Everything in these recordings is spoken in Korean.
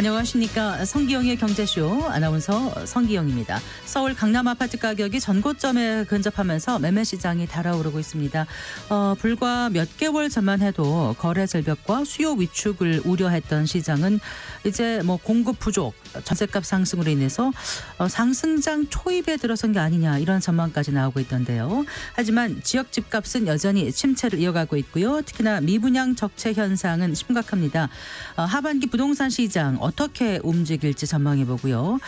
안녕하십니까. 성기영의 경제쇼 아나운서 성기영입니다. 서울 강남 아파트 가격이 전고점에 근접하면서 매매 시장이 달아오르고 있습니다. 불과 몇 개월 전만 해도 거래 절벽과 수요 위축을 우려했던 시장은 이제 공급 부족, 전세값 상승으로 인해서 상승장 초입에 들어선 게 아니냐 이런 전망까지 나오고 있던데요. 하지만 지역 집값은 여전히 침체를 이어가고 있고요. 특히나 미분양 적체 현상은 심각합니다. 하반기 부동산 시장 어떻게 움직일지 전망해 보고요.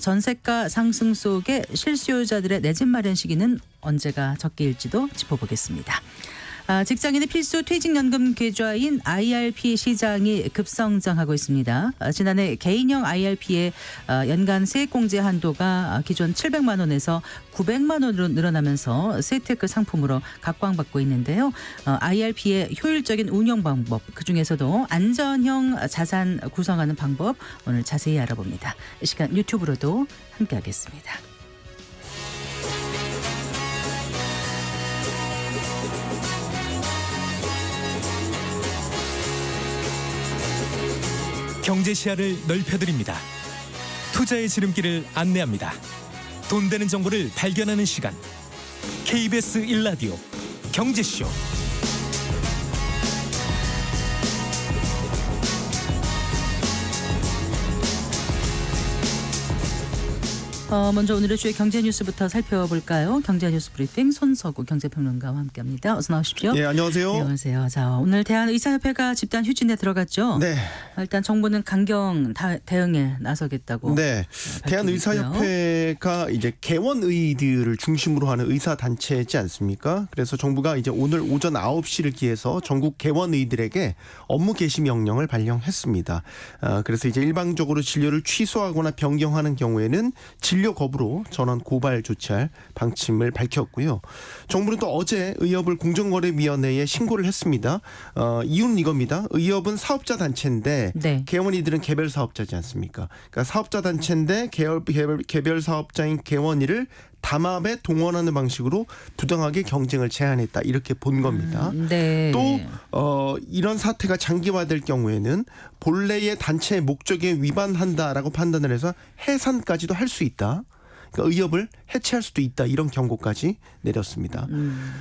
전세가 상승 속에 실수요자들의 내 집 마련 시기는 언제가 적기일지도 짚어보겠습니다. 직장인의 필수 퇴직연금 계좌인 IRP 시장이 급성장하고 있습니다. 지난해 개인형 IRP의 연간 세액공제 한도가 기존 700만 원에서 900만 원으로 늘어나면서 세테크 상품으로 각광받고 있는데요. IRP의 효율적인 운영 방법, 그중에서도 안전형 자산 구성하는 방법 오늘 자세히 알아봅니다. 이 시간 유튜브로도 함께하겠습니다. 경제 시야를 넓혀드립니다. 투자의 지름길을 안내합니다. 돈 되는 정보를 발견하는 시간. KBS 1라디오 경제쇼. 먼저 오늘의 주요 경제 뉴스부터 살펴볼까요? 경제 뉴스 브리핑 손석우 경제평론가와 함께합니다. 어서 나오십시오. 네, 안녕하세요. 안녕하세요. 자, 오늘 대한의사협회가 집단 휴진에 들어갔죠. 네. 일단 정부는 강경 대응에 나서겠다고. 네. 대한의사협회가 이제 개원의들을 중심으로 하는 의사 단체지 않습니까? 그래서 정부가 이제 오늘 오전 9시를 기해서 전국 개원의들에게 업무 개시 명령을 발령했습니다. 그래서 이제 일방적으로 진료를 취소하거나 변경하는 경우에는 진료 거부로 전원 고발 조치할 방침을 밝혔고요. 정부는 또 어제 의협을 공정거래위원회에 신고를 했습니다. 이유는 이겁니다. 의협은 사업자 단체인데 네. 개원이들은 개별 사업자지 않습니까? 그러니까 사업자 단체인데 개별 사업자인 개원이를 담합에 동원하는 방식으로 부당하게 경쟁을 제한했다. 이렇게 본 겁니다. 네. 또 이런 사태가 장기화될 경우에는 본래의 단체의 목적에 위반한다라고 판단을 해서 해산까지도 할 수 있다. 그러니까 의협을 해체할 수도 있다. 이런 경고까지 내렸습니다.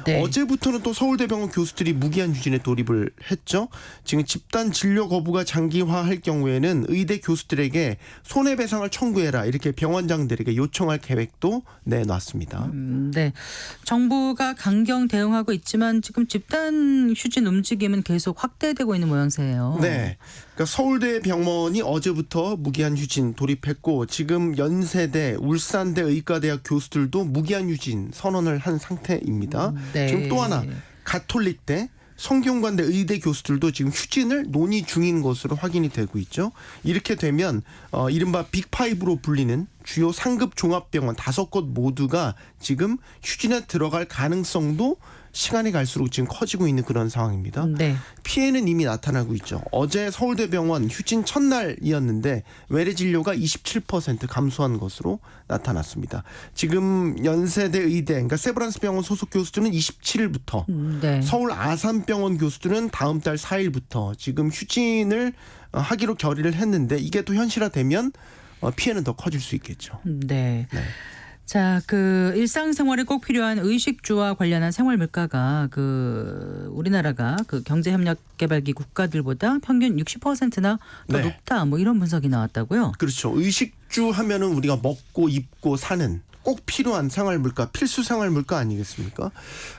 네. 어제부터는 또 서울대병원 교수들이 무기한 휴진에 돌입을 했죠. 지금 집단 진료 거부가 장기화할 경우에는 의대 교수들에게 손해배상을 청구해라. 이렇게 병원장들에게 요청할 계획도 내놨습니다. 네. 정부가 강경 대응하고 있지만 지금 집단 휴진 움직임은 계속 확대되고 있는 모양새예요. 네. 그러니까 서울대병원이 어제부터 무기한 휴진 돌입했고 지금 연세대, 울산대 의과대학 교수들도 무기한 휴진 선언을 한 상태입니다. 네. 지금 또 하나 가톨릭대, 성균관대 의대 교수들도 지금 휴진을 논의 중인 것으로 확인이 되고 있죠. 이렇게 되면 이른바 빅5로 불리는 주요 상급 종합병원 5곳 모두가 지금 휴진에 들어갈 가능성도 시간이 갈수록 지금 커지고 있는 그런 상황입니다. 네. 피해는 이미 나타나고 있죠. 어제 서울대병원 휴진 첫날이었는데 외래 진료가 27% 감소한 것으로 나타났습니다. 지금 연세대 의대, 그러니까 세브란스 병원 소속 교수들은 27일부터 네. 서울 아산병원 교수들은 다음 달 4일부터 지금 휴진을 하기로 결의를 했는데 이게 또 현실화되면 피해는 더 커질 수 있겠죠. 네. 네. 자, 일상생활에 꼭 필요한 의식주와 관련한 생활 물가가 우리나라가 경제협력개발기 국가들보다 평균 60%나 더 네. 높다. 이런 분석이 나왔다고요? 그렇죠. 의식주 하면은 우리가 먹고 입고 사는 꼭 필요한 생활 물가, 필수 생활 물가 아니겠습니까?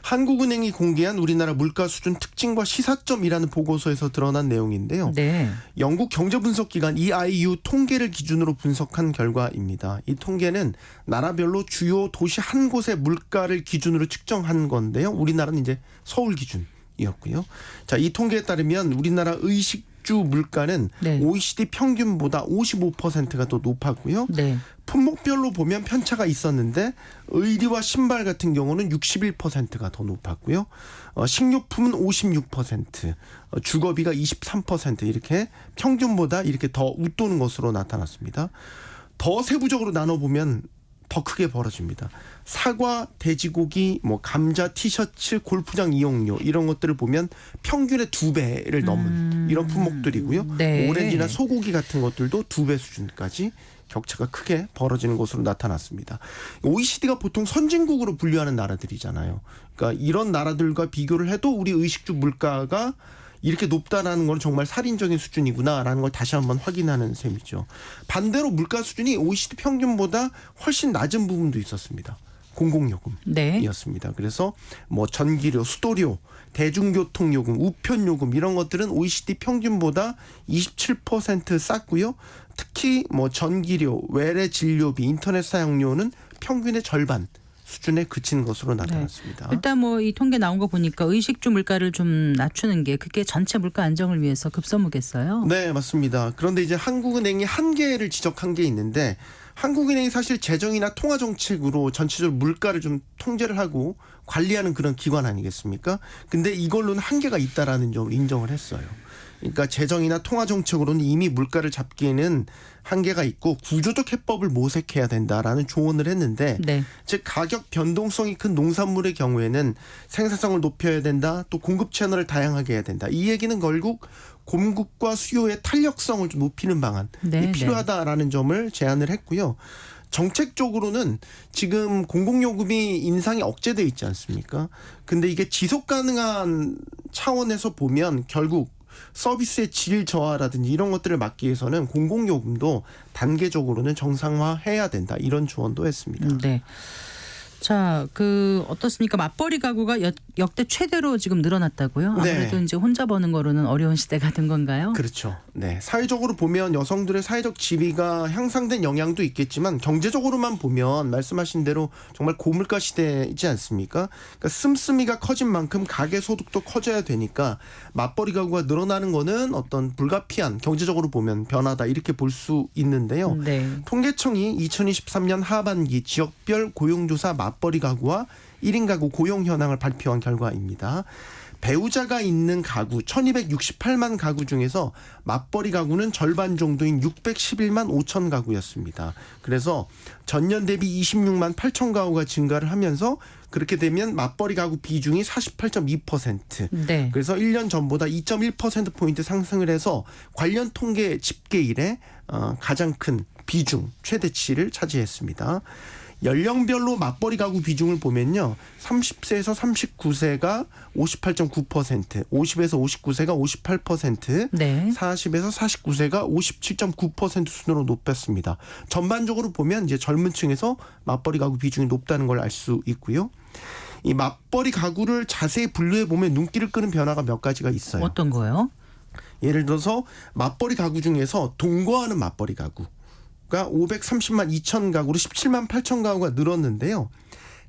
한국은행이 공개한 우리나라 물가 수준 특징과 시사점이라는 보고서에서 드러난 내용인데요. 네. 영국 경제분석기관 EIU 통계를 기준으로 분석한 결과입니다. 이 통계는 나라별로 주요 도시 한 곳의 물가를 기준으로 측정한 건데요. 우리나라는 이제 서울 기준이었고요. 자, 이 통계에 따르면 우리나라 의식주 물가는 네. OECD 평균보다 55%가 더 높았고요. 네. 품목별로 보면 편차가 있었는데 의류와 신발 같은 경우는 61%가 더 높았고요. 식료품은 56%, 주거비가 23% 이렇게 평균보다 이렇게 더 웃도는 것으로 나타났습니다. 더 세부적으로 나눠보면 더 크게 벌어집니다. 사과, 돼지고기, 뭐 감자, 티셔츠, 골프장 이용료 이런 것들을 보면 평균의 2배를 넘은 이런 품목들이고요. 네. 오렌지나 소고기 같은 것들도 2배 수준까지 격차가 크게 벌어지는 것으로 나타났습니다. OECD가 보통 선진국으로 분류하는 나라들이잖아요. 그러니까 이런 나라들과 비교를 해도 우리 의식주 물가가 이렇게 높다라는 건 정말 살인적인 수준이구나라는 걸 다시 한번 확인하는 셈이죠. 반대로 물가 수준이 OECD 평균보다 훨씬 낮은 부분도 있었습니다. 공공요금이었습니다. 네. 그래서 뭐 전기료, 수도료, 대중교통요금, 우편요금 이런 것들은 OECD 평균보다 27% 쌌고요. 특히 뭐 전기료, 외래 진료비, 인터넷 사용료는 평균의 절반 수준에 그친 것으로 나타났습니다. 일단 뭐 이 통계 나온 거 보니까 의식주 물가를 좀 낮추는 게 그게 전체 물가 안정을 위해서 급선무겠어요. 네, 맞습니다. 그런데 이제 한국은행이 한계를 지적한 게 있는데 한국은행이 사실 재정이나 통화 정책으로 전체적으로 물가를 좀 통제를 하고 관리하는 그런 기관 아니겠습니까? 근데 이걸로는 한계가 있다라는 점을 인정을 했어요. 그러니까 재정이나 통화 정책으로는 이미 물가를 잡기에는 한계가 있고 구조적 해법을 모색해야 된다라는 조언을 했는데 네. 즉 가격 변동성이 큰 농산물의 경우에는 생산성을 높여야 된다. 또 공급 채널을 다양하게 해야 된다. 이 얘기는 결국 공급과 수요의 탄력성을 좀 높이는 방안이 네, 필요하다라는 점을 제안을 했고요. 정책적으로는 지금 공공요금이 인상이 억제돼 있지 않습니까? 근데 이게 지속 가능한 차원에서 보면 결국 서비스의 질 저하라든지 이런 것들을 막기 위해서는 공공요금도 단계적으로는 정상화해야 된다. 이런 조언도 했습니다. 네. 자, 어떻습니까? 맞벌이 가구가 역대 최대로 지금 늘어났다고요? 네. 아무래도 이제 혼자 버는 거로는 어려운 시대가 된 건가요? 그렇죠. 네. 사회적으로 보면 여성들의 사회적 지위가 향상된 영향도 있겠지만 경제적으로만 보면 말씀하신 대로 정말 고물가 시대이지 않습니까? 그러니까 씀씀이가 커진 만큼 가계 소득도 커져야 되니까 맞벌이 가구가 늘어나는 거는 어떤 불가피한 경제적으로 보면 변화다 이렇게 볼 수 있는데요. 네. 통계청이 2023년 하반기 지역별 고용조사 맞벌이 가구와 1인 가구 고용 현황을 발표한 결과입니다. 배우자가 있는 가구 1268만 가구 중에서 맞벌이 가구는 절반 정도인 611만 5천 가구였습니다. 그래서 전년 대비 26만 8천 가구가 증가를 하면서 그렇게 되면 맞벌이 가구 비중이 48.2%. 네. 그래서 1년 전보다 2.1%포인트 상승을 해서 관련 통계 집계 이래 가장 큰 비중 최대치를 차지했습니다. 연령별로 맞벌이 가구 비중을 보면요. 30세에서 39세가 58.9%, 50에서 59세가 58%, 네. 40에서 49세가 57.9% 순으로 높였습니다. 전반적으로 보면 이제 젊은 층에서 맞벌이 가구 비중이 높다는 걸 알 수 있고요. 이 맞벌이 가구를 자세히 분류해 보면 눈길을 끄는 변화가 몇 가지가 있어요. 어떤 거요? 예를 들어서 맞벌이 가구 중에서 동거하는 맞벌이 가구. 가 530만 2천 가구로 17만 8천 가구가 늘었는데요.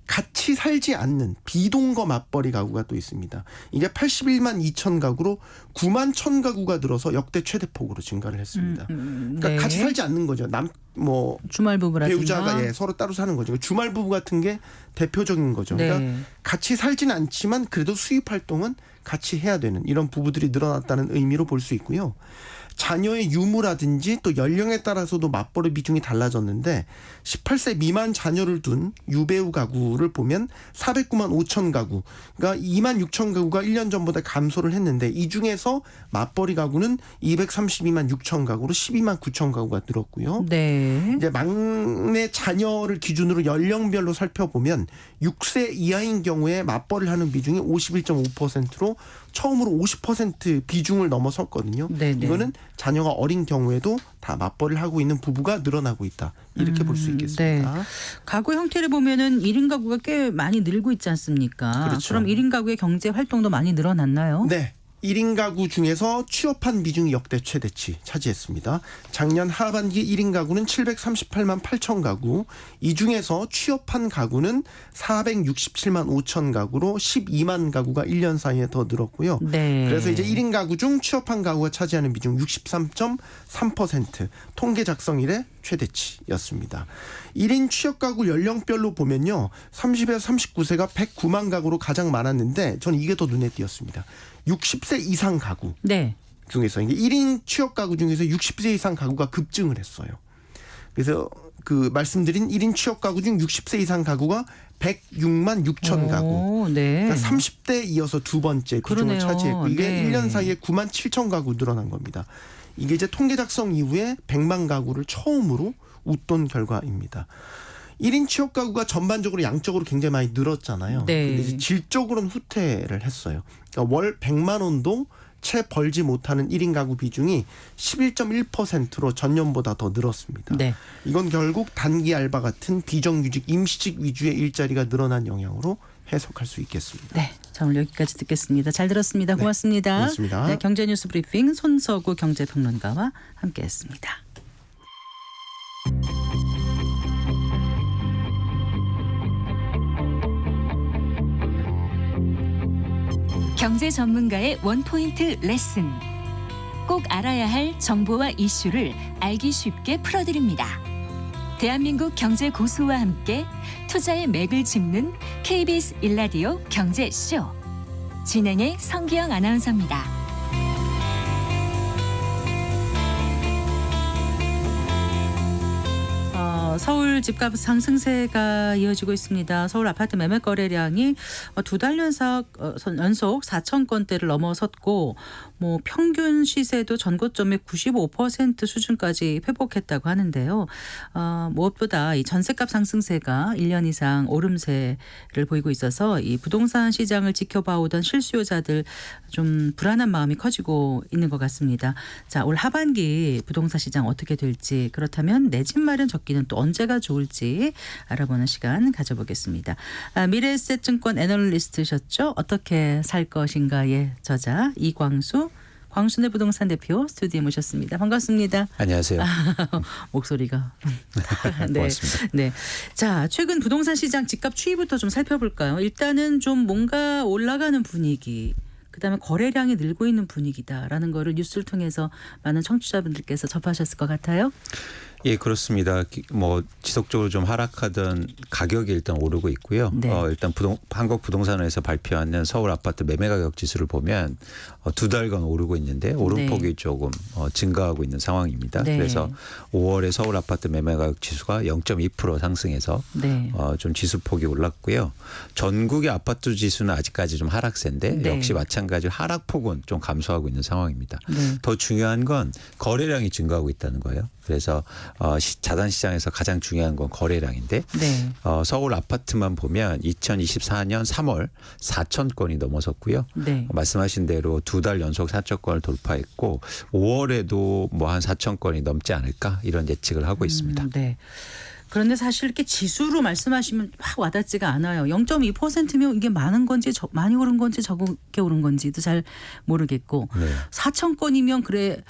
같이 살지 않는 비동거 맞벌이 가구가 또 있습니다. 이게 81만 2천 가구로 9만 1천 가구가 늘어서 역대 최대폭으로 증가를 했습니다. 그러니까 네. 같이 살지 않는 거죠. 주말 부부라든가 배우자가 서로 따로 사는 거죠. 주말 부부 같은 게 대표적인 거죠. 네. 그러니까 같이 살지는 않지만 그래도 수입 활동은 같이 해야 되는 이런 부부들이 늘어났다는 의미로 볼 수 있고요. 자녀의 유무라든지 또 연령에 따라서도 맞벌이 비중이 달라졌는데 18세 미만 자녀를 둔 유배우 가구를 보면 409만 5천 가구, 그러니까 2만 6천 가구가 1년 전보다 감소를 했는데 이 중에서 맞벌이 가구는 232만 6천 가구로 12만 9천 가구가 늘었고요. 네. 이제 막내 자녀를 기준으로 연령별로 살펴보면 6세 이하인 경우에 맞벌이를 하는 비중이 51.5%로 처음으로 50% 비중을 넘어섰거든요. 네네. 이거는 자녀가 어린 경우에도 다 맞벌이를 하고 있는 부부가 늘어나고 있다. 이렇게 볼 수 있겠습니다. 네. 가구 형태를 보면은 1인 가구가 꽤 많이 늘고 있지 않습니까? 그렇죠. 그럼 1인 가구의 경제 활동도 많이 늘어났나요? 네. 1인 가구 중에서 취업한 비중이 역대 최대치 차지했습니다. 작년 하반기 1인 가구는 738만 8천 가구, 이 중에서 취업한 가구는 467만 5천 가구로 12만 가구가 1년 사이에 더 늘었고요. 네. 그래서 이제 1인 가구 중 취업한 가구가 차지하는 비중 63.3%, 통계 작성 이래 최대치였습니다. 1인 취업 가구 연령별로 보면요. 30에서 39세가 109만 가구로 가장 많았는데 저는 이게 더 눈에 띄었습니다. 60세 이상 가구 네. 중에서 이게 1인 취업 가구 중에서 60세 이상 가구가 급증을 했어요. 그래서 그 말씀드린 1인 취업 가구 중 60세 이상 가구가 106만 6천 가구. 오, 네. 그러니까 30대 이어서 두 번째 비중을 그러네요. 차지했고 이게 네. 1년 사이에 9만 7천 가구 늘어난 겁니다. 이게 이제 통계 작성 이후에 100만 가구를 처음으로 웃돈 결과입니다. 1인 취업 가구가 전반적으로 양적으로 굉장히 많이 늘었잖아요. 네. 근데 이제 질적으로는 후퇴를 했어요. 그러니까 월 100만 원도 채 벌지 못하는 1인 가구 비중이 11.1%로 전년보다 더 늘었습니다. 네. 이건 결국 단기 알바 같은 비정규직 임시직 위주의 일자리가 늘어난 영향으로 해석할 수 있겠습니다. 네. 자, 오늘 여기까지 듣겠습니다. 잘 들었습니다. 고맙습니다. 고맙습니다. 네, 경제뉴스 브리핑 손서구 경제평론가와 함께했습니다. 경제 전문가의 원포인트 레슨. 꼭 알아야 할 정보와 이슈를 알기 쉽게 풀어드립니다. 대한민국 경제 고수와 함께 투자의 맥을 짚는 KBS 1라디오 경제쇼. 진행의 성기영 아나운서입니다. 서울 집값 상승세가 이어지고 있습니다. 서울 아파트 매매 거래량이 두 달 연속 4천 건대를 넘어섰고 뭐 평균 시세도 전고점의 95% 수준까지 회복했다고 하는데요. 무엇보다 이 전세값 상승세가 1년 이상 오름세를 보이고 있어서 이 부동산 시장을 지켜봐오던 실수요자들 좀 불안한 마음이 커지고 있는 것 같습니다. 자, 올 하반기 부동산 시장 어떻게 될지, 그렇다면 내 집 마련 적기는 또 언제가 좋을지 알아보는 시간 가져보겠습니다. 미래에셋증권 애널리스트셨죠? 어떻게 살 것인가의 저자 이광수 광순의 부동산 대표 스튜디오에 모셨습니다. 반갑습니다. 안녕하세요. 목소리가 네. 고맙습니다. 네. 자, 최근 부동산 시장 집값 추이부터 좀 살펴볼까요? 일단은 좀 뭔가 올라가는 분위기, 그다음에 거래량이 늘고 있는 분위기다라는 거를 뉴스를 통해서 많은 청취자분들께서 접하셨을 것 같아요. 예, 그렇습니다. 뭐 지속적으로 좀 하락하던 가격이 일단 오르고 있고요. 네. 일단 한국부동산원에서 발표하는 서울 아파트 매매 가격 지수를 보면 두 달간 오르고 있는데 오름폭이 네. 조금 증가하고 있는 상황입니다. 네. 그래서 5월에 서울 아파트 매매 가격 지수가 0.2% 상승해서 네. 좀 지수폭이 올랐고요. 전국의 아파트 지수는 아직까지 좀 하락세인데 네. 역시 마찬가지로 하락폭은 좀 감소하고 있는 상황입니다. 네. 더 중요한 건 거래량이 증가하고 있다는 거예요. 그래서 자산 시장에서 가장 중요한 건 거래량인데 네. 서울 아파트만 보면 2024년 3월 4천 건이 넘어섰고요. 네. 말씀하신 대로 두 달 연속 4천 건을 돌파했고 5월에도 뭐 한 4천 건이 넘지 않을까 이런 예측을 하고 있습니다. 네. 그런데 사실 이렇게 지수로 말씀하시면 확 와닿지가 않아요. 0.2%면 이게 많은 건지 많이 오른 건지 적게 오른 건지도 잘 모르겠고 네. 4천 건이면 그래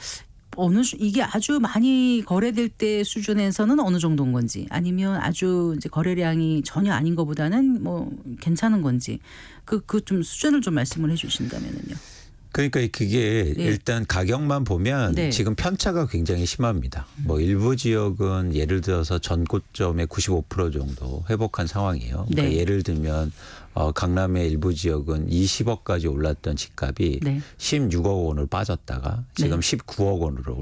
이게 아주 많이 거래될 때 수준에서는 어느 정도인 건지, 아니면 아주 이제 거래량이 전혀 아닌 것보다는 뭐 괜찮은 건지 그 좀 수준을 좀 말씀을 해주신다면요. 그러니까 그게 네. 일단 가격만 보면 네. 지금 편차가 굉장히 심합니다. 뭐 일부 지역은 예를 들어서 전고점의 95% 정도 회복한 상황이에요. 그러니까 네. 예를 들면 강남의 일부 지역은 20억까지 올랐던 집값이 네. 16억 원으로 빠졌다가 지금 네. 19억 원으로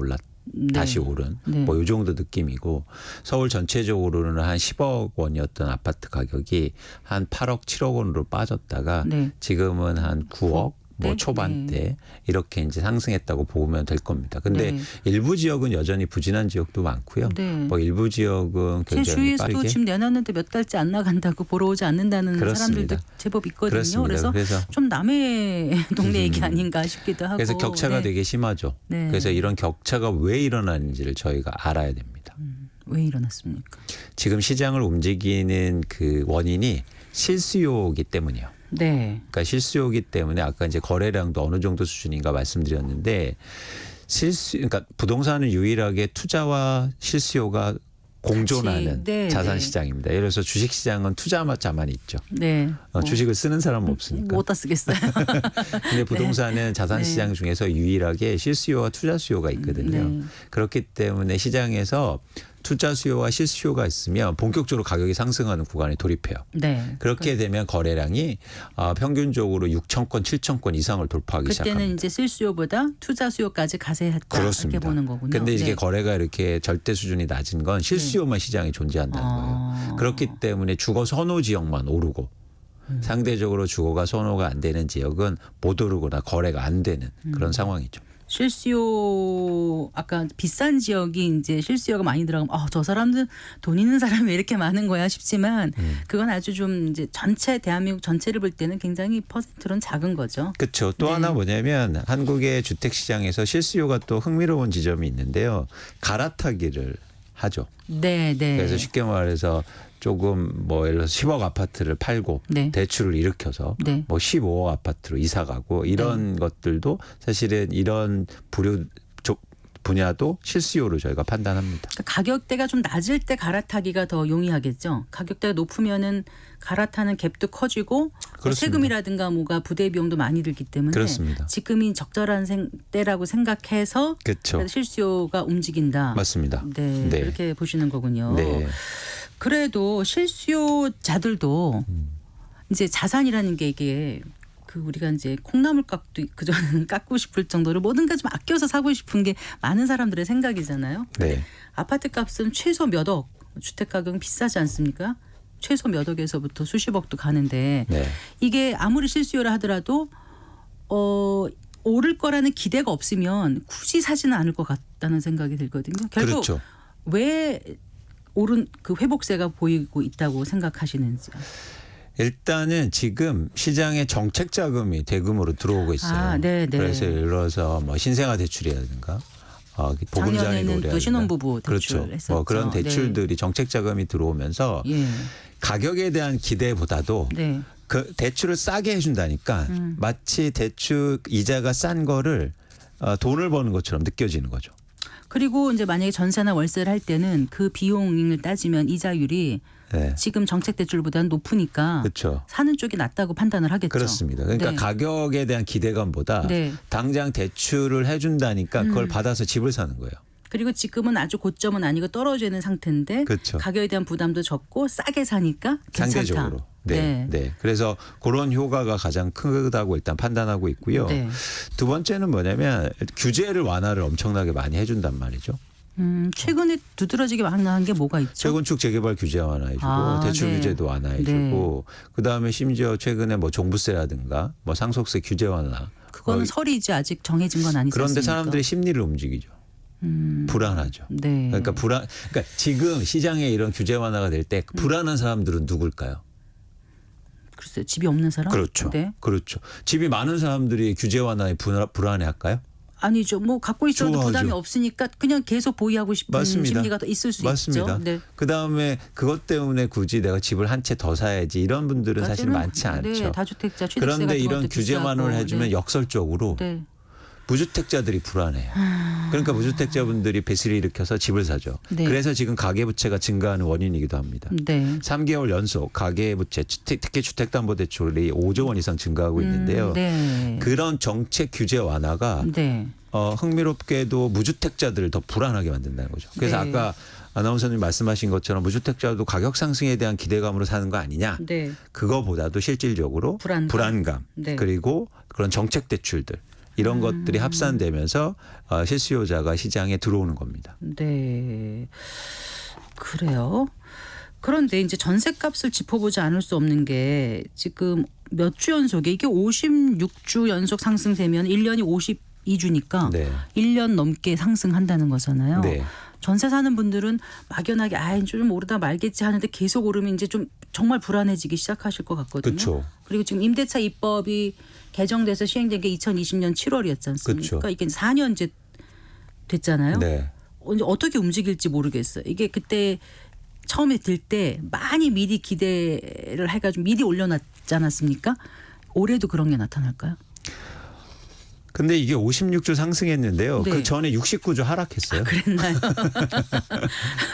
네. 다시 오른 네. 뭐 이 정도 느낌이고, 서울 전체적으로는 한 10억 원이었던 아파트 가격이 한 8억 7억 원으로 빠졌다가 네. 지금은 한 9억 뭐 네. 초반대 네. 이렇게 이제 상승했다고 보면 될 겁니다. 근데 네. 일부 지역은 여전히 부진한 지역도 많고요. 네. 뭐 일부 지역은 제 굉장히 주위에서도 빠르게 집 내놨는데 몇 달째 안 나간다고 보러 오지 않는다는 그렇습니다. 사람들도 제법 있거든요. 그렇습니다. 그래서 좀 남의 동네 얘기 아닌가 싶기도 하고. 그래서 격차가 네. 되게 심하죠. 네. 그래서 이런 격차가 왜 일어나는지를 저희가 알아야 됩니다. 왜 일어났습니까? 지금 시장을 움직이는 그 원인이 실수요이기 때문이에요. 네. 그러니까 실수요이기 때문에 아까 이제 거래량도 어느 정도 수준인가 말씀드렸는데, 그러니까 부동산은 유일하게 투자와 실수요가 공존하는 네, 자산 네. 시장입니다. 예를 들어서 주식 시장은 투자자만 있죠. 네. 주식을 쓰는 사람은 없으니까. 못 다 쓰겠어요. 근데 부동산은 자산 네. 시장 중에서 유일하게 실수요와 투자 수요가 있거든요. 네. 그렇기 때문에 시장에서 투자 수요와 실수요가 있으면 본격적으로 가격이 상승하는 구간에 돌입해요. 네. 그렇게 되면 거래량이 평균적으로 6천 건, 7천 건 이상을 돌파하기 그때는 시작합니다. 이제 실수요보다 투자 수요까지 가세했다 그렇습니다. 이렇게 보는 거군요. 근데 이게 네. 거래가 이렇게 절대 수준이 낮은 건 실수요만 시장에 존재한다는 거예요. 그렇기 때문에 주거 선호 지역만 오르고 상대적으로 주거가 선호가 안 되는 지역은 못 오르거나 거래가 안 되는 그런 상황이죠. 실수요 아까 비싼 지역이 이제 실수요가 많이 들어가면 저 사람들 돈 있는 사람이 왜 이렇게 많은 거야 싶지만 그건 아주 좀 이제 전체 대한민국 전체를 볼 때는 굉장히 퍼센트로는 작은 거죠. 그렇죠. 또 네. 하나 뭐냐면 한국의 주택 시장에서 실수요가 또 흥미로운 지점이 있는데요. 갈아타기를 하죠. 네, 네. 그래서 쉽게 말해서 조금 뭐 예를 들어서 10억 아파트를 팔고 네. 대출을 일으켜서 네. 뭐 15억 아파트로 이사 가고 이런 것들도 사실은 이런 분야도 실수요로 저희가 판단합니다. 그러니까 가격대가 좀 낮을 때 갈아타기가 더 용이하겠죠. 가격대가 높으면은 갈아타는 갭도 커지고 뭐 그렇습니다. 세금이라든가 뭐가 부대 비용도 많이 들기 때문에 그렇습니다. 지금이 적절한 때라고 생각해서 그렇죠. 실수요가 움직인다. 맞습니다. 네, 네. 그렇게 보시는 거군요. 네. 그래도 실수요자들도 이제 자산이라는 게 이게 우리가 이제 콩나물 깎도 그전에는 깎고 싶을 정도로 뭐든가 좀 아껴서 사고 싶은 게 많은 사람들의 생각이잖아요. 네. 아파트 값은 최소 몇 억, 주택 가격은 비싸지 않습니까? 최소 몇 억에서부터 수십억도 가는데 네. 이게 아무리 실수요라 하더라도 오를 거라는 기대가 없으면 굳이 사지는 않을 것 같다는 생각이 들거든요. 결국 그렇죠. 왜 오른 그 회복세가 보이고 있다고 생각하시는지요? 일단은 지금 시장에 정책 자금이 대금으로 들어오고 있어요. 네, 네. 그래서 예를 들어서 뭐 신생아 대출이라든가 보금자리 작년에는 노래 또 신혼부부 대출 그렇죠. 했었죠. 뭐 그런 네. 대출들이 정책 자금이 들어오면서 예. 가격에 대한 기대보다도 네. 그 대출을 싸게 해준다니까 마치 대출 이자가 싼 거를 돈을 버는 것처럼 느껴지는 거죠. 그리고 이제 만약에 전세나 월세를 할 때는 그 비용을 따지면 이자율이 네. 지금 정책 대출보다는 높으니까 그렇죠. 사는 쪽이 낫다고 판단을 하겠죠. 그렇습니다. 그러니까 네. 가격에 대한 기대감보다 네. 당장 대출을 해준다니까 그걸 받아서 집을 사는 거예요. 그리고 지금은 아주 고점은 아니고 떨어져 있는 상태인데 그렇죠. 가격에 대한 부담도 적고 싸게 사니까 괜찮다. 상대적으로. 네. 네. 그래서 그런 효과가 가장 크다고 일단 판단하고 있고요. 네. 두 번째는 뭐냐면 규제를 완화를 엄청나게 많이 해준단 말이죠. 최근에 두드러지게 완화한 게 뭐가 있죠? 재건축 재개발 규제 완화해주고 대출 네. 규제도 완화해주고 그다음에 심지어 최근에 뭐 종부세라든가 뭐 상속세 규제 완화. 그거는 설이지 아직 정해진 건 아니지 그런데 않습니까? 사람들이 심리를 움직이죠. 불안하죠. 네. 그러니까 지금 시장에 이런 규제 완화가 될 때 불안한 사람들은 누굴까요? 글쎄 집이 없는 사람? 그렇죠. 네. 그렇죠. 집이 많은 사람들이 규제 완화에 불안해할까요? 아니죠. 뭐 갖고 있어도 좋아하죠. 부담이 없으니까 그냥 계속 보유하고 싶은 맞습니다. 심리가 더 있을 수 맞습니다. 있죠. 네. 그다음에 그것 때문에 굳이 내가 집을 한 채 더 사야지 이런 분들은 사실 많지 않죠. 네, 다주택자 취득세 그런데 같은 이런 것도 규제 비싸고. 완화를 해주면 네. 역설적으로 네. 무주택자들이 불안해요. 그러니까 무주택자분들이 배슬이 일으켜서 집을 사죠. 네. 그래서 지금 가계부채가 증가하는 원인이기도 합니다. 네. 3개월 연속 가계부채 특히 주택담보대출이 5조 원 이상 증가하고 있는데요. 네. 그런 정책 규제 완화가 네. 흥미롭게도 무주택자들을 더 불안하게 만든다는 거죠. 그래서 네. 아까 아나운서님 말씀하신 것처럼 무주택자도 가격 상승에 대한 기대감으로 사는 거 아니냐. 네. 그거보다도 실질적으로 불안감. 네. 그리고 그런 정책 대출들 이런 것들이 합산되면서 실수요자가 시장에 들어오는 겁니다. 네. 그래요. 그런데 이제 전셋값을 짚어보지 않을 수 없는 게 지금 몇 주 연속에 이게 56주 연속 상승되면 1년이 52주니까 네. 1년 넘게 상승한다는 거잖아요. 네. 전세 사는 분들은 막연하게 좀 오르다 말겠지 하는데 계속 오르면 이제 좀 정말 불안해지기 시작하실 것 같거든요. 그렇죠. 그리고 지금 임대차 입법이 개정돼서 시행된 게 2020년 7월이었지 않습니까? 그렇죠. 그러니까 이게 4년째 됐잖아요. 네. 이제 어떻게 움직일지 모르겠어요. 이게 그때 처음에 들 때 많이 미리 기대를 해가지고 미리 올려놨지 않았습니까? 올해도 그런 게 나타날까요? 근데 이게 56주 상승했는데요. 네. 그 전에 69주 하락했어요. 그랬나요?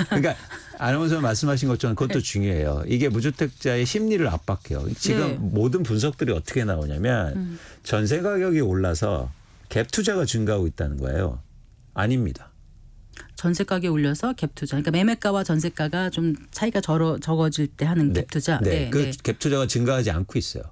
그러니까 아나운서 말씀하신 것처럼 그것도 중요해요. 이게 무주택자의 심리를 압박해요. 지금 네. 모든 분석들이 어떻게 나오냐면 전세 가격이 올라서 갭 투자가 증가하고 있다는 거예요. 아닙니다. 전세가격이 올려서 갭 투자. 그러니까 매매가와 전세가가 좀 차이가 적어질 때 하는 갭 투자. 네. 그 갭 투자가 증가하지 않고 있어요.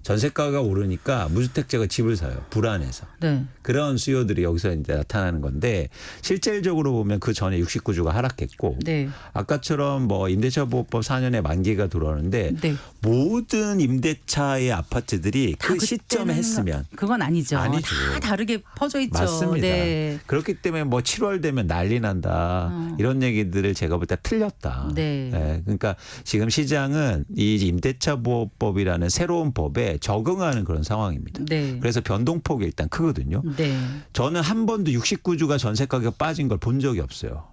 전세가가 오르니까 무주택자가 집을 사요. 불안해서. 네. 그런 수요들이 여기서 이제 나타나는 건데 실질적으로 보면 그 전에 69주가 하락했고 네. 아까처럼 뭐 임대차 보호법 4년에 만기가 들어오는데 네. 모든 임대차의 아파트들이 다 그 시점에 그때는 했으면 그건 아니죠. 아니죠. 다 다르게 퍼져 있죠. 맞습니다. 네. 그렇기 때문에 뭐 7월 되면 난리 난다 이런 얘기들을 제가 볼 때 틀렸다. 네. 그러니까 지금 시장은 이 임대차 보호법이라는 새로운 법에 적응하는 그런 상황입니다. 네. 그래서 변동폭이 일단 크거든요. 네. 저는 한 번도 69주가 전세 가격 빠진 걸 본 적이 없어요.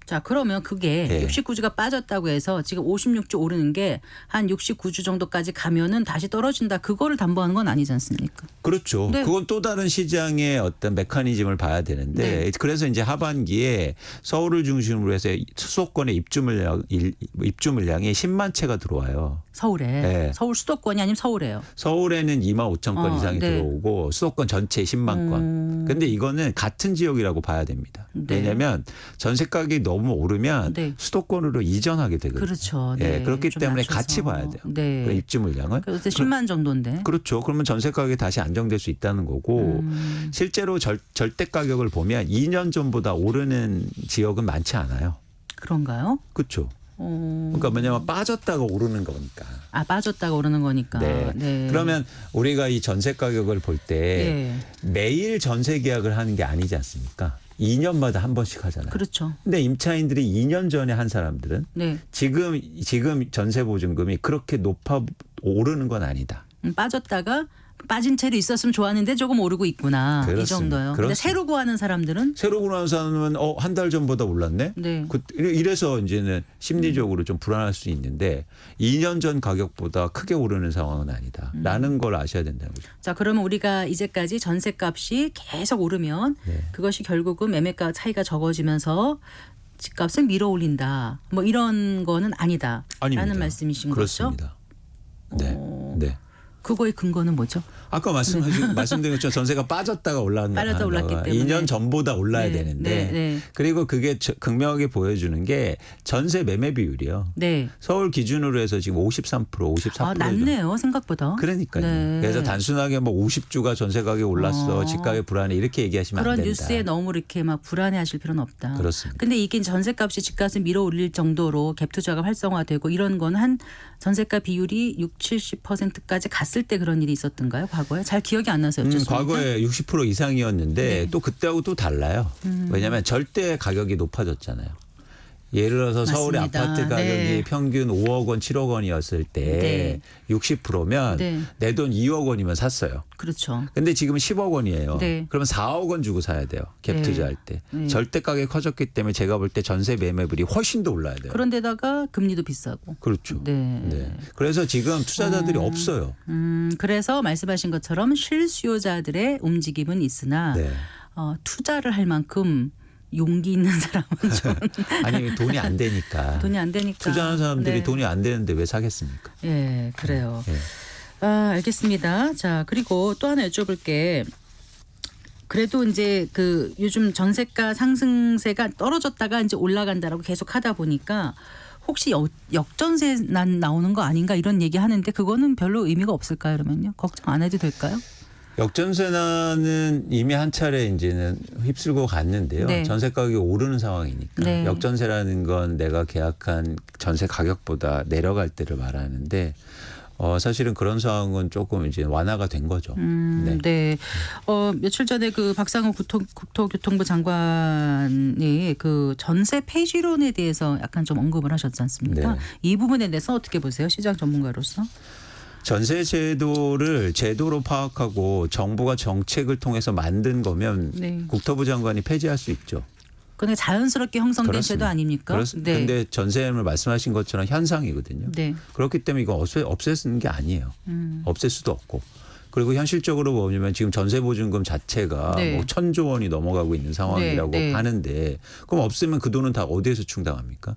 자, 그러면 그게 네. 69주가 빠졌다고 해서 지금 56주 오르는 게 한 69주 정도까지 가면은 다시 떨어진다. 그거를 담보하는 건 아니지 않습니까? 그렇죠. 네. 그건 또 다른 시장의 어떤 메커니즘을 봐야 되는데 네. 그래서 이제 하반기에 서울을 중심으로 해서 수도권의 입주 물량이 10만 채가 들어와요. 서울에. 네. 서울 수도권이 아니면 서울에요. 서울에는 2만 5천 건 이상이 네. 들어오고 수도권 전체에 10만 건. 근데 이거는 같은 지역이라고 봐야 됩니다. 네. 왜냐하면 전세 가격이 너무 오르면 네. 수도권으로 이전하게 되거든요. 그렇죠. 예, 네. 그렇기 좀 때문에 낮춰서. 같이 봐야 돼요. 네. 그 입주 물량을. 그래서 10만 정도인데. 그렇죠. 그러면 전세 가격이 다시 안정될 수 있다는 거고 실제로 절대 가격을 보면 2년 전보다 오르는 지역은 많지 않아요. 그런가요? 그렇죠. 그러니까 뭐냐면 빠졌다가 오르는 거니까. 아, 빠졌다가 오르는 거니까. 네. 네. 그러면 우리가 이 전세 가격을 볼 때 네. 매일 전세 계약을 하는 게 아니지 않습니까? 2년마다 한 번씩 하잖아요. 그렇죠. 근데 임차인들이 2년 전에 한 사람들은 네. 지금 전세 보증금이 그렇게 높아 오르는 건 아니다. 빠졌다가 빠진 채로 있었으면 좋았는데 조금 오르고 있구나. 이 그렇습니다. 정도요. 근데 그렇습니다. 새로 구하는 사람들은 새로 구하는 사람은 한 달 전보다 올랐네. 네. 이래서 이제는 심리적으로 좀 불안할 수 있는데 2년 전 가격보다 크게 오르는 상황은 아니다라는 걸 아셔야 된다는 거죠. 자, 그러면 우리가 이제까지 전세값이 계속 오르면 네. 그것이 결국은 매매가 차이가 적어지면서 집값을 밀어올린다. 뭐 이런 거는 아니다라는 아닙니다. 말씀이신 거죠? 그렇습니다. 네. 네. 그거의 근거는 뭐죠? 아까 말씀드린 것처럼 전세가 빠졌다가 빠졌다 올랐기 때문에. 2년 전보다 올라야 네, 되는데 네, 네. 그리고 그게 극명하게 보여주는 게 전세 매매 비율이요. 네. 서울 기준으로 해서 지금 53%, 54%. 아, 낮네요. 생각보다. 그러니까요. 네. 그래서 단순하게 뭐 50주가 전세 가격이 올랐어. 집가격 불안해. 이렇게 얘기하시면 안 그런 된다. 뉴스에 너무 이렇게 막 불안해하실 필요는 없다. 그렇습니다. 근데 이게 전세값이 집값을 밀어올릴 정도로 갭 투자가 활성화되고 이런 건 한 전세가 비율이 60-70%까지 갔을 때 그런 일이 있었던가요? 과거에? 잘 기억이 안 나서 여쭙습니다. 과거에 60% 이상이었는데 네. 또 그때하고 또 달라요. 왜냐하면 절대 가격이 높아졌잖아요. 예를 들어서 서울의 맞습니다. 아파트 가격이 네. 평균 5억 원, 7억 원이었을 때 60%면 네. 내 돈 2억 원이면 샀어요. 그렇죠. 근데 지금은 10억 원이에요. 네. 그러면 4억 원 주고 사야 돼요. 갭 네. 투자할 때. 네. 절대 가격이 커졌기 때문에 제가 볼 때 전세 매매비율이 훨씬 더 올라야 돼요. 그런데다가 금리도 비싸고. 그렇죠. 네. 네. 그래서 지금 투자자들이 없어요. 그래서 말씀하신 것처럼 실수요자들의 움직임은 있으나 네. 투자를 할 만큼 용기 있는 사람은 좀 아니 돈이 안 되니까. 돈이 안 되니까. 투자하는 사람들이 네. 돈이 안 되는데 왜 사겠습니까? 예, 그래요. 네. 아, 알겠습니다. 자, 그리고 또 하나 여쭤볼 게 그래도 이제 그 요즘 전세가 상승세가 떨어졌다가 이제 올라간다라고 계속 하다 보니까 혹시 역전세 나오는 거 아닌가 이런 얘기 하는데 그거는 별로 의미가 없을까요? 그러면요. 걱정 안 해도 될까요? 역전세는 이미 한 차례 이제는 휩쓸고 갔는데요. 네. 전세 가격이 오르는 상황이니까 네. 역전세라는 건 내가 계약한 전세 가격보다 내려갈 때를 말하는데 사실은 그런 상황은 조금 이제 완화가 된 거죠. 네. 네. 며칠 전에 그 박상호 국토교통부 장관이 그 전세 폐지론에 대해서 약간 좀 언급을 하셨지 않습니까? 네. 이 부분에 대해서 어떻게 보세요? 시장 전문가로서? 전세 제도로 파악하고 정부가 정책을 통해서 만든 거면 네. 국토부 장관이 폐지할 수 있죠. 그게 자연스럽게 형성된 그렇습니다. 제도 아닙니까? 그렇습니다. 네. 근데 전세를 말씀하신 것처럼 현상이거든요. 네. 그렇기 때문에 이거 없애는 게 아니에요. 없앨 수도 없고. 그리고 현실적으로 보면 지금 전세 보증금 자체가 네. 뭐 1,000조 원이 넘어가고 있는 상황이라고 네. 네. 하는데 그럼 없으면 그 돈은 다 어디에서 충당합니까?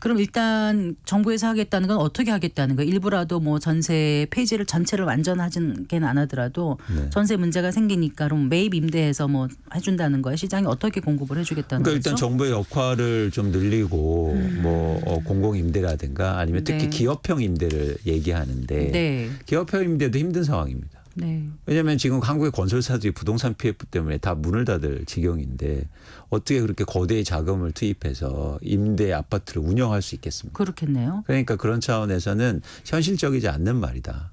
그럼 일단 정부에서 하겠다는 건 어떻게 하겠다는 거예요? 일부라도 뭐 전세 폐지를 전체를 완전 하지는 안 하더라도 네. 전세 문제가 생기니까 그럼 매입 임대해서 뭐 해준다는 거예요? 시장이 어떻게 공급을 해주겠다는 그러니까 거죠? 일단 정부의 역할을 좀 늘리고 뭐 공공 임대라든가 아니면 특히 네. 기업형 임대를 얘기하는데 네. 기업형 임대도 힘든 상황입니다. 네. 왜냐하면 지금 한국의 건설사들이 부동산 PF 때문에 다 문을 닫을 지경인데 어떻게 그렇게 거대의 자금을 투입해서 임대 아파트를 운영할 수 있겠습니까? 그렇겠네요. 그러니까 그런 차원에서는 현실적이지 않는 말이다.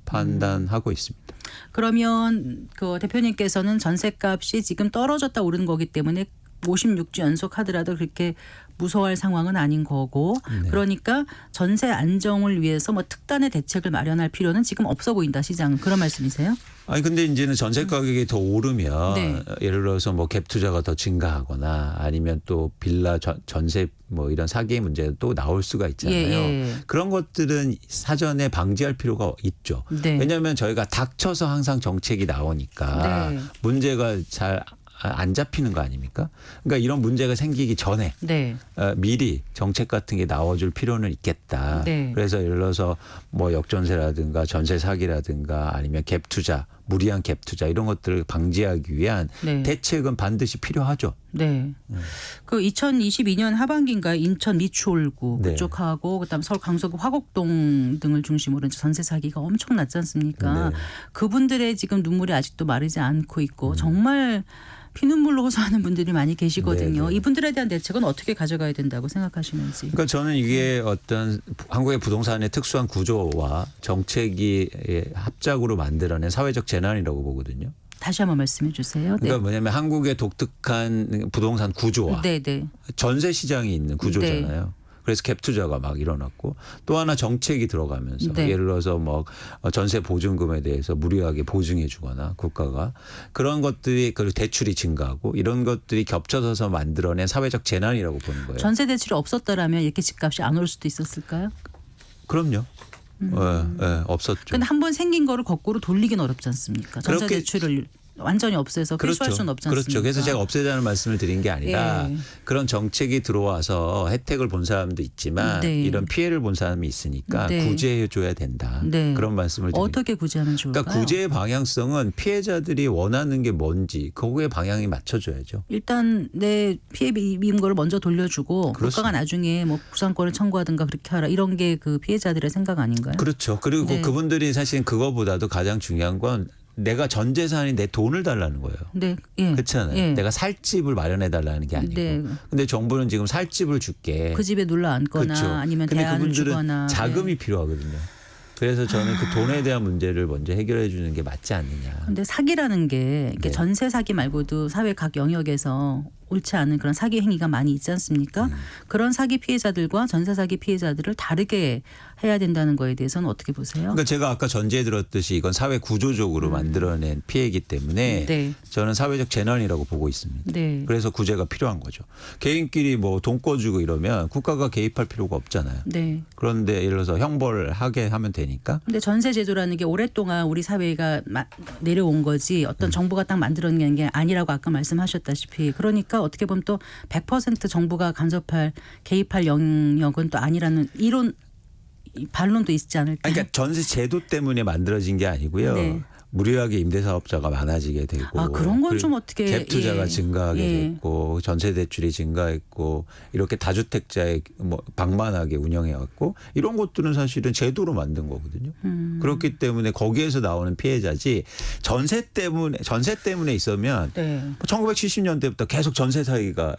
판단하고 있습니다. 그러면 그 대표님께서는 전세값이 지금 떨어졌다 오르는 거기 때문에 56주 연속 하더라도 그렇게 무서워할 상황은 아닌 거고 네. 그러니까 전세 안정을 위해서 뭐 특단의 대책을 마련할 필요는 지금 없어 보인다 시장은 그런 말씀이세요? 아니 근데 이제는 전세 가격이 더 오르면 네. 예를 들어서 뭐 갭 투자가 더 증가하거나 아니면 또 빌라 전세 뭐 이런 사기의 문제가 또 나올 수가 있잖아요. 예. 그런 것들은 사전에 방지할 필요가 있죠. 네. 왜냐하면 저희가 닥쳐서 항상 정책이 나오니까 네. 문제가 잘 안 잡히는 거 아닙니까? 그러니까 이런 문제가 생기기 전에 네. 미리 정책 같은 게 나와줄 필요는 있겠다. 네. 그래서 예를 들어서 뭐 역전세라든가 전세 사기라든가 아니면 갭 투자, 무리한 갭 투자 이런 것들을 방지하기 위한 네. 대책은 반드시 필요하죠. 네. 그 2022년 하반기인가요? 인천 미추홀구 네. 그쪽하고 그다음 서울 강서구 화곡동 등을 중심으로 이제 전세 사기가 엄청 났지 않습니까? 네. 그분들의 지금 눈물이 아직도 마르지 않고 있고 정말 피눈물로 호소하는 분들이 많이 계시거든요. 네, 네. 이분들에 대한 대책은 어떻게 가져가야 된다고 생각하시는지. 그러니까 저는 이게 어떤 한국의 부동산의 특수한 구조와 정책이 합작으로 만들어낸 사회적 재난이라고 보거든요. 다시 한번 말씀해 주세요. 네. 그러니까 뭐냐면 한국의 독특한 부동산 구조와 네, 네. 전세 시장이 있는 구조잖아요. 그래서 갭 투자가 막 일어났고 또 하나 정책이 들어가면서 네. 예를 들어서 뭐 전세 보증금에 대해서 무리하게 보증해 주거나 국가가 그런 것들이 그리고 대출이 증가하고 이런 것들이 겹쳐져서 만들어낸 사회적 재난이라고 보는 거예요. 전세 대출이 없었더라면 이렇게 집값이 안 올 수도 있었을까요? 그럼요. 없었죠. 근데 한 번 생긴 거를 거꾸로 돌리긴 어렵지 않습니까? 전세 그렇게- 대출을 완전히 없애서 회수할 수는 없지 않습니까? 그렇죠. 그래서 제가 없애자는 말씀을 드린 게 아니라 예. 그런 정책이 들어와서 혜택을 본 사람도 있지만 네. 이런 피해를 본 사람이 있으니까 네. 구제해 줘야 된다. 네. 그런 말씀을 드립니다. 어떻게 구제하면 좋을까요? 그러니까 구제의 방향성은 피해자들이 원하는 게 뭔지 그거에 방향이 맞춰줘야죠. 일단 내 피해 입은 거를 먼저 돌려주고 그렇습니다. 국가가 나중에 뭐 구상권을 청구하든가 그렇게 하라 이런 게 그 피해자들의 생각 아닌가요? 그렇죠. 그리고 네. 그분들이 사실 그거보다도 가장 중요한 건 내가 전 재산이 내 돈을 달라는 거예요. 네, 예. 그렇잖아요. 예. 내가 살 집을 마련해 달라는 게 아니고. 네. 근데 정부는 지금 살 집을 줄게. 그 집에 눌러 앉거나 그렇죠. 아니면 근데 대안을 그분들은 주거나 자금이 예. 필요하거든요. 그래서 저는 그 돈에 대한 문제를 먼저 해결해 주는 게 맞지 않느냐. 근데 사기라는 게 이렇게 네. 전세 사기 말고도 사회 각 영역에서 옳지 않은 그런 사기 행위가 많이 있지 않습니까? 그런 사기 피해자들과 전세 사기 피해자들을 다르게 해야 된다는 거에 대해서는 어떻게 보세요? 그러니까 제가 아까 전제에 들었듯이 이건 사회 구조적으로 만들어낸 피해이기 때문에 네. 저는 사회적 재난이라고 보고 있습니다. 네. 그래서 구제가 필요한 거죠. 개인끼리 뭐 돈 꿔주고 이러면 국가가 개입할 필요가 없잖아요. 네. 그런데 예를 들어서 형벌을 하게 하면 되니까. 근데 전세 제도라는 게 오랫동안 우리 사회가 내려온 거지 어떤 정부가 딱 만들어낸 게 아니라고 아까 말씀하셨다시피 그러니까 어떻게 보면 또 100% 정부가 간섭할 개입할 영역은 또 아니라는 이론 반론도 있지 않을까요? 그러니까 전세 제도 때문에 만들어진 게 아니고요. 네. 무리하게 임대사업자가 많아지게 되고 아, 그런 건 그리고 좀 어떻게 갭 투자가 예. 증가하게 예. 됐고 전세 대출이 증가했고 이렇게 다주택자에 뭐 방만하게 운영해 왔고 이런 것들은 사실은 제도로 만든 거거든요. 그렇기 때문에 거기에서 나오는 피해자지 전세 때문에 있으면 네. 1970년대부터 계속 전세 사기가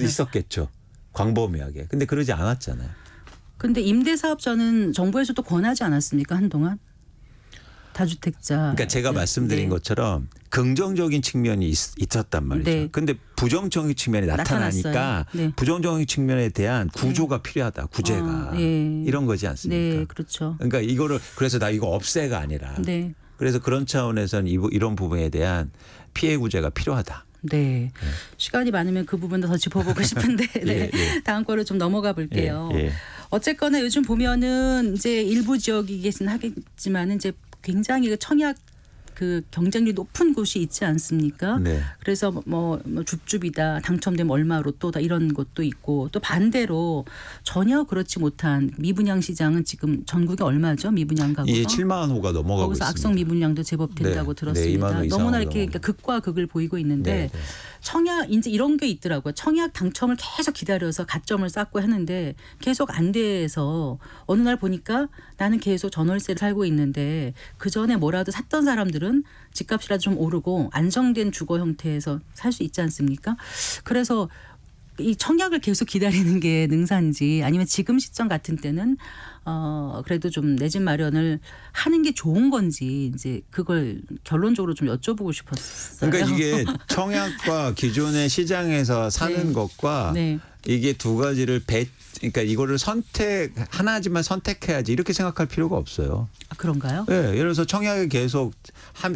있었겠죠. 광범위하게. 근데 그러지 않았잖아요. 근데 임대사업자는 정부에서도 권하지 않았습니까 한동안? 다주택자. 그러니까 제가 말씀드린 네. 것처럼 긍정적인 측면이 있었단 말이죠. 네. 근데 부정적인 측면이 나타나니까 나타났어요. 네. 부정적인 측면에 대한 구조가 필요하다. 구제가. 아, 예. 이런 거지 않습니까? 네, 그렇죠. 그러니까 이거를 그래서 나 이거 없애가 아니라 네. 그래서 그런 차원에서는 이런 부분에 대한 피해 구제가 필요하다. 네. 시간이 많으면 그 부분도 더 짚어보고 싶은데 네. 예. 다음 거로 좀 넘어가 볼게요. 예, 예. 어쨌거나 요즘 보면은 이제 일부 지역이긴 하겠지만은 이제 굉장히 그 청약 그 경쟁률이 높은 곳이 있지 않습니까? 네. 그래서 뭐 줍줍이다, 당첨되면 얼마 로또다 이런 것도 있고 또 반대로 전혀 그렇지 못한 미분양 시장은 지금 전국에 얼마죠? 미분양 가구가? 이제 7만 호가 넘어가고 거기서 있습니다. 악성 미분양도 제법 된다고 네. 들었습니다. 네, 2만 호 이상으로 너무나 이렇게 넘어가고. 극과 극을 보이고 있는데 네, 네. 청약 이제 이런 게 있더라고요. 청약 당첨을 계속 기다려서 가점을 쌓고 하는데 계속 안 돼서 어느 날 보니까 나는 계속 전월세를 살고 있는데 그 전에 뭐라도 샀던 사람들은 집값이라도 좀 오르고 안정된 주거 형태에서 살 수 있지 않습니까? 그래서 이 청약을 계속 기다리는 게 능사인지 아니면 지금 시점 같은 때는 그래도 좀 내 집 마련을 하는 게 좋은 건지 이제 그걸 결론적으로 좀 여쭤보고 싶었어요. 그러니까 이게 청약과 기존의 시장에서 사는 네. 것과 네. 이게 두 가지를 그러니까 이거를 하나지만 선택해야지 이렇게 생각할 필요가 없어요. 아, 그런가요? 예, 예를 들어서 청약에 계속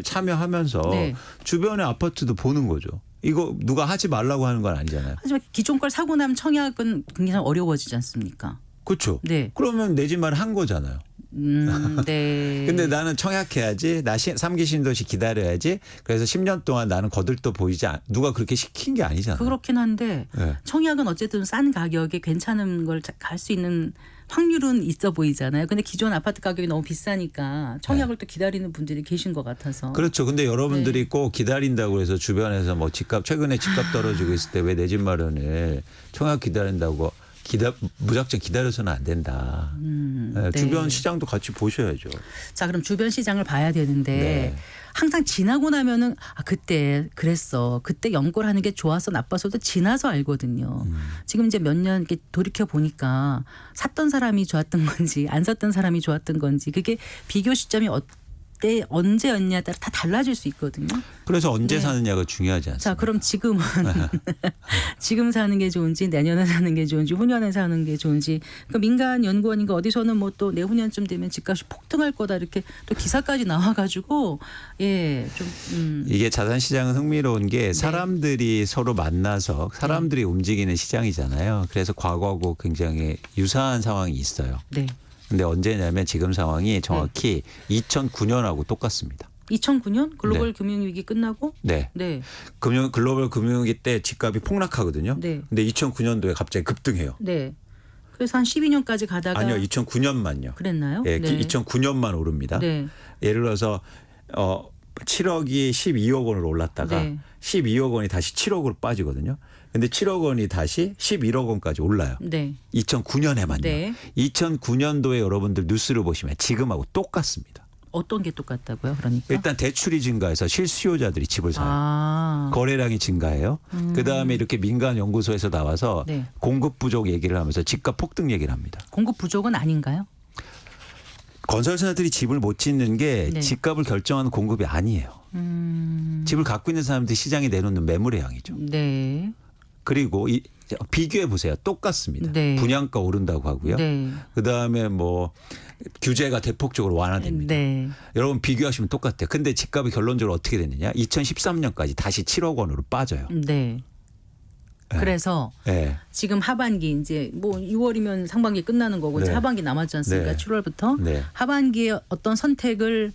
참여하면서 네. 주변의 아파트도 보는 거죠. 이거 누가 하지 말라고 하는 건 아니잖아요. 하지만 기존 걸 사고 나면 청약은 굉장히 어려워지지 않습니까? 그렇죠. 네. 그러면 내 집 말 한 거잖아요. 네. 근데 나는 청약해야지. 나 3기 신도시 기다려야지. 그래서 10년 동안 나는 거들떠 보이지 누가 그렇게 시킨 게 아니잖아요. 그렇긴 한데 네. 청약은 어쨌든 싼 가격에 괜찮은 걸 갈 수 있는 확률은 있어 보이잖아요. 근데 기존 아파트 가격이 너무 비싸니까 청약을 또 기다리는 분들이 계신 것 같아서. 그렇죠. 근데 여러분들이 네. 꼭 기다린다고 해서 주변에서 뭐 최근에 집값 떨어지고 있을 때 왜 내 집 마련을 청약 기다린다고 무작정 기다려서는 안 된다. 네. 주변 시장도 같이 보셔야죠. 자, 그럼 주변 시장을 봐야 되는데 네. 항상 지나고 나면은 그때 그랬어. 그때 연골 하는 게 좋아서 나빠서도 지나서 알거든요. 지금 이제 몇 년 이렇게 돌이켜 보니까 샀던 사람이 좋았던 건지 안 샀던 사람이 좋았던 건지 그게 비교 시점이 어때 언제였냐에 따라 다 달라질 수 있거든요. 그래서 언제 네. 사느냐가 중요하지 않습니까? 자, 그럼 지금은 지금 사는 게 좋은지 내년에 사는 게 좋은지 후년에 사는 게 좋은지 그러니까 민간 연구원인가 어디서는 뭐 또 내후년쯤 되면 집값이 폭등할 거다 이렇게 또 기사까지 나와가지고 좀 이게 자산 시장은 흥미로운 게 사람들이 서로 만나서 사람들이 움직이는 시장이잖아요. 그래서 과거하고 굉장히 유사한 상황이 있어요. 네. 근데 언제냐면 지금 상황이 정확히 2009년하고 똑같습니다. 2009년 글로벌 네. 금융위기 끝나고 네. 네. 글로벌 금융위기 때 집값이 폭락하거든요. 네. 근데 2009년도에 갑자기 급등해요. 네. 그래서 한 12년까지 가다가 아니요, 2009년만요. 그랬나요? 예, 네. 2009년만 오릅니다. 네. 예를 들어서 7억이 12억 원으로 올랐다가 네. 12억 원이 다시 7억으로 빠지거든요. 근데 7억 원이 다시 11억 원까지 올라요. 네. 2009년에만요. 네. 2009년도에 여러분들 뉴스를 보시면 지금하고 똑같습니다. 어떤 게 똑같다고요? 그러니까 일단 대출이 증가해서 실수요자들이 집을 사요. 아. 거래량이 증가해요. 그다음에 이렇게 민간 연구소에서 나와서 네. 공급 부족 얘기를 하면서 집값 폭등 얘기를 합니다. 공급 부족은 아닌가요? 건설사들이 집을 못 짓는 게 네. 집값을 결정하는 공급이 아니에요. 집을 갖고 있는 사람들이 시장에 내놓는 매물의 양이죠. 네. 그리고 비교해 보세요. 똑같습니다. 네. 분양가 오른다고 하고요. 네. 그다음에 뭐 규제가 대폭적으로 완화됩니다. 네. 여러분 비교하시면 똑같아요. 근데 집값이 결론적으로 어떻게 됐느냐? 2013년까지 다시 7억 원으로 빠져요. 네. 그래서 네. 지금 하반기 이제 뭐 6월이면 상반기 끝나는 거고 이제 네. 하반기 남았지 않습니까? 네. 7월부터 네. 하반기에 어떤 선택을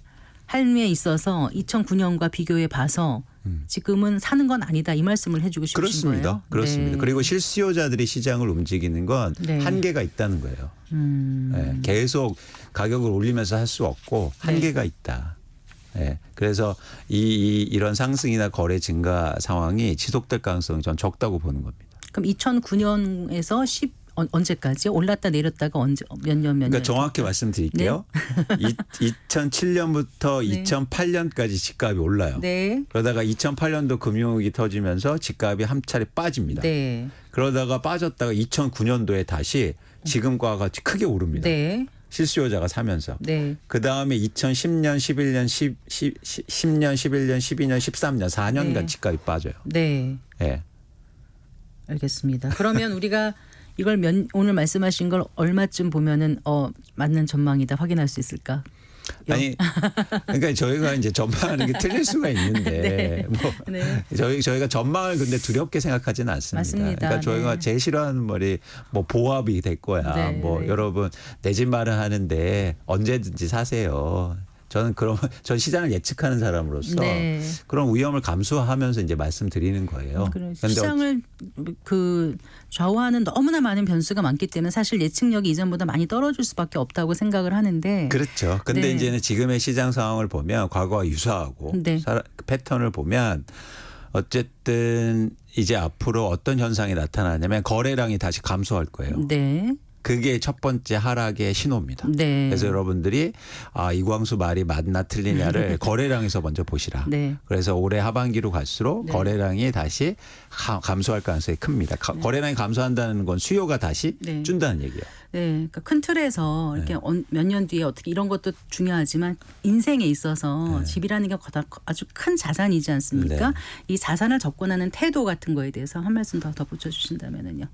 삶에 있어서 2009년과 비교해 봐서 지금은 사는 건 아니다 이 말씀을 해주고 싶으신 그렇습니다. 거예요. 그렇습니다. 네. 그리고 실수요자들이 시장을 움직이는 건 네. 한계가 있다는 거예요. 네. 계속 가격을 올리면서 할 수 없고 한계가 있다. 네. 그래서 이런 상승이나 거래 증가 상황이 지속될 가능성이 전 적다고 보는 겁니다. 그럼 2009년에서 언제까지 올랐다 내렸다가 언제 몇 년. 그러니까 정확히 말씀드릴게요. 2007년부터 네. 2008년까지 집값이 올라요. 네. 그러다가 2008년도 금융위기 터지면서 집값이 한 차례 빠집니다. 네. 그러다가 빠졌다가 2009년도에 다시 지금과 같이 크게 오릅니다. 네. 실수요자가 사면서. 네. 그다음에 2010년, 11년, 10년, 11년, 12년, 13년 4년간 네. 집값이 빠져요. 네. 예. 알겠습니다. 그러면 우리가 이걸 오늘 말씀하신 걸 얼마쯤 보면은 맞는 전망이다 확인할 수 있을까? 아니 그러니까 저희가 이제 전망하는 게 틀릴 수가 있는데 뭐 네. 저희가 전망을 근데 두렵게 생각하지는 않습니다. 맞습니다. 그러니까 저희가 네. 제일 싫어하는 말이 뭐 보합이 될 거야. 네, 뭐 네. 여러분 내 집 마련하는데 언제든지 사세요. 저는 전 시장을 예측하는 사람으로서 네. 그런 위험을 감수하면서 이제 말씀드리는 거예요. 그래서 시장을 그 좌우하는 너무나 많은 변수가 많기 때문에 사실 예측력이 이전보다 많이 떨어질 수밖에 없다고 생각을 하는데. 그렇죠. 근데 네. 이제는 지금의 시장 상황을 보면 과거와 유사하고 네. 패턴을 보면 어쨌든 이제 앞으로 어떤 현상이 나타나냐면 거래량이 다시 감소할 거예요. 네. 그게 첫 번째 하락의 신호입니다. 네. 그래서 여러분들이 이광수 말이 맞나 틀리냐를 거래량에서 먼저 보시라. 네. 그래서 올해 하반기로 갈수록 네. 거래량이 다시 감소할 가능성이 큽니다. 거래량이 감소한다는 건 수요가 다시 네. 준다는 얘기예요. 네, 그러니까 큰 틀에서 이렇게 몇 년 뒤에 어떻게 이런 것도 중요하지만 인생에 있어서 집이라는 게 아주 큰 자산이지 않습니까? 네. 이 자산을 접근하는 태도 같은 거에 대해서 한 말씀 더 붙여주신다면은요.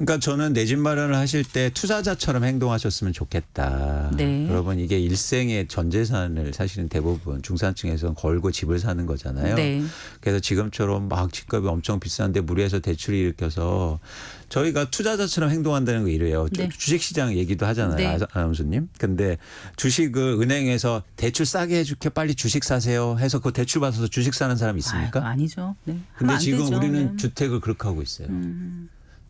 그러니까 저는 내 집 마련을 하실 때 투자자처럼 행동하셨으면 좋겠다. 네. 여러분 이게 일생의 전 재산을 사실은 대부분 중산층에서는 걸고 집을 사는 거잖아요. 네. 그래서 지금처럼 막 집값이 엄청 비싼데 무리해서 대출이 일으켜서 저희가 투자자처럼 행동한다는 거 이래요. 네. 주식시장 얘기도 하잖아요. 네. 아나운서님. 근데 주식을 은행에서 대출 싸게 해줄게 빨리 주식 사세요 해서 그 대출 받아서 주식 사는 사람 있습니까? 아니죠. 네. 하면 근데 안 지금 되죠. 우리는 네. 주택을 그렇게 하고 있어요.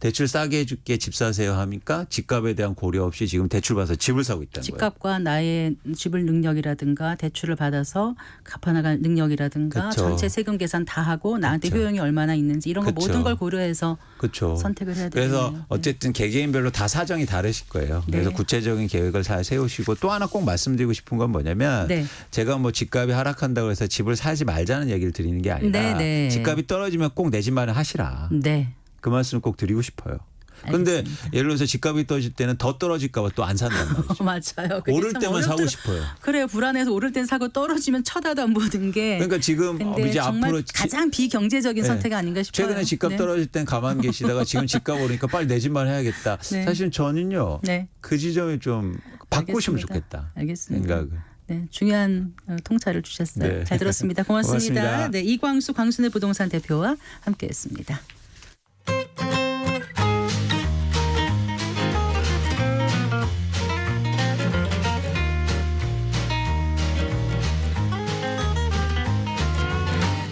대출 싸게 해줄게 집 사세요 하니까 집값에 대한 고려 없이 지금 대출 받아서 집을 사고 있다는 거예요. 집값과 나의 지불 능력이라든가 대출을 받아서 갚아나갈 능력이라든가 그쵸. 전체 세금 계산 다 하고 나한테 그쵸. 효용이 얼마나 있는지 이런 거 그쵸. 모든 걸 고려해서 그렇죠. 선택을 해야 그래서 되겠네요. 어쨌든 개개인별로 다 사정이 다르실 거예요. 그래서 네. 구체적인 계획을 잘 세우시고 또 하나 꼭 말씀드리고 싶은 건 뭐냐면 네. 제가 뭐 집값이 하락한다고 해서 집을 사지 말자는 얘기를 드리는 게 아니라 네, 네. 집값이 떨어지면 꼭 내 집 마련 하시라. 네. 그 말씀을 꼭 드리고 싶어요. 그런데 알겠습니다. 예를 들어서 집값이 떨어질 때는 더 떨어질까 봐 또 안 산단 말이죠. 맞아요. 그게 오를 참 때만 사고 어렵더라- 싶어요. 그래요. 불안해서 오를 땐 사고 떨어지면 쳐다도 안 보는 게. 그러니까 지금 근데 이제 정말 앞으로 가장 비경제적인 네. 선택이 아닌가 싶어요. 최근에 집값 네. 떨어질 땐 가만 계시다가 지금 집값 오르니까 빨리 내 집만 해야겠다. 네. 사실 저는요. 네. 그 지점에 좀 바꾸시면 알겠습니다. 좋겠다. 알겠습니다. 생각을. 네, 중요한 통찰을 주셨어요. 네. 잘 들었습니다. 고맙습니다. 고맙습니다. 네, 이광수 광순의 부동산 대표와 함께했습니다.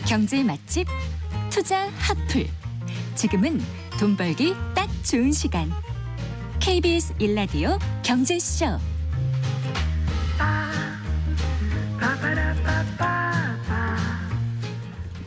경제 맛집 투자 핫플. 지금은 돈 벌기 딱 좋은 시간. KBS 1라디오 경제쇼.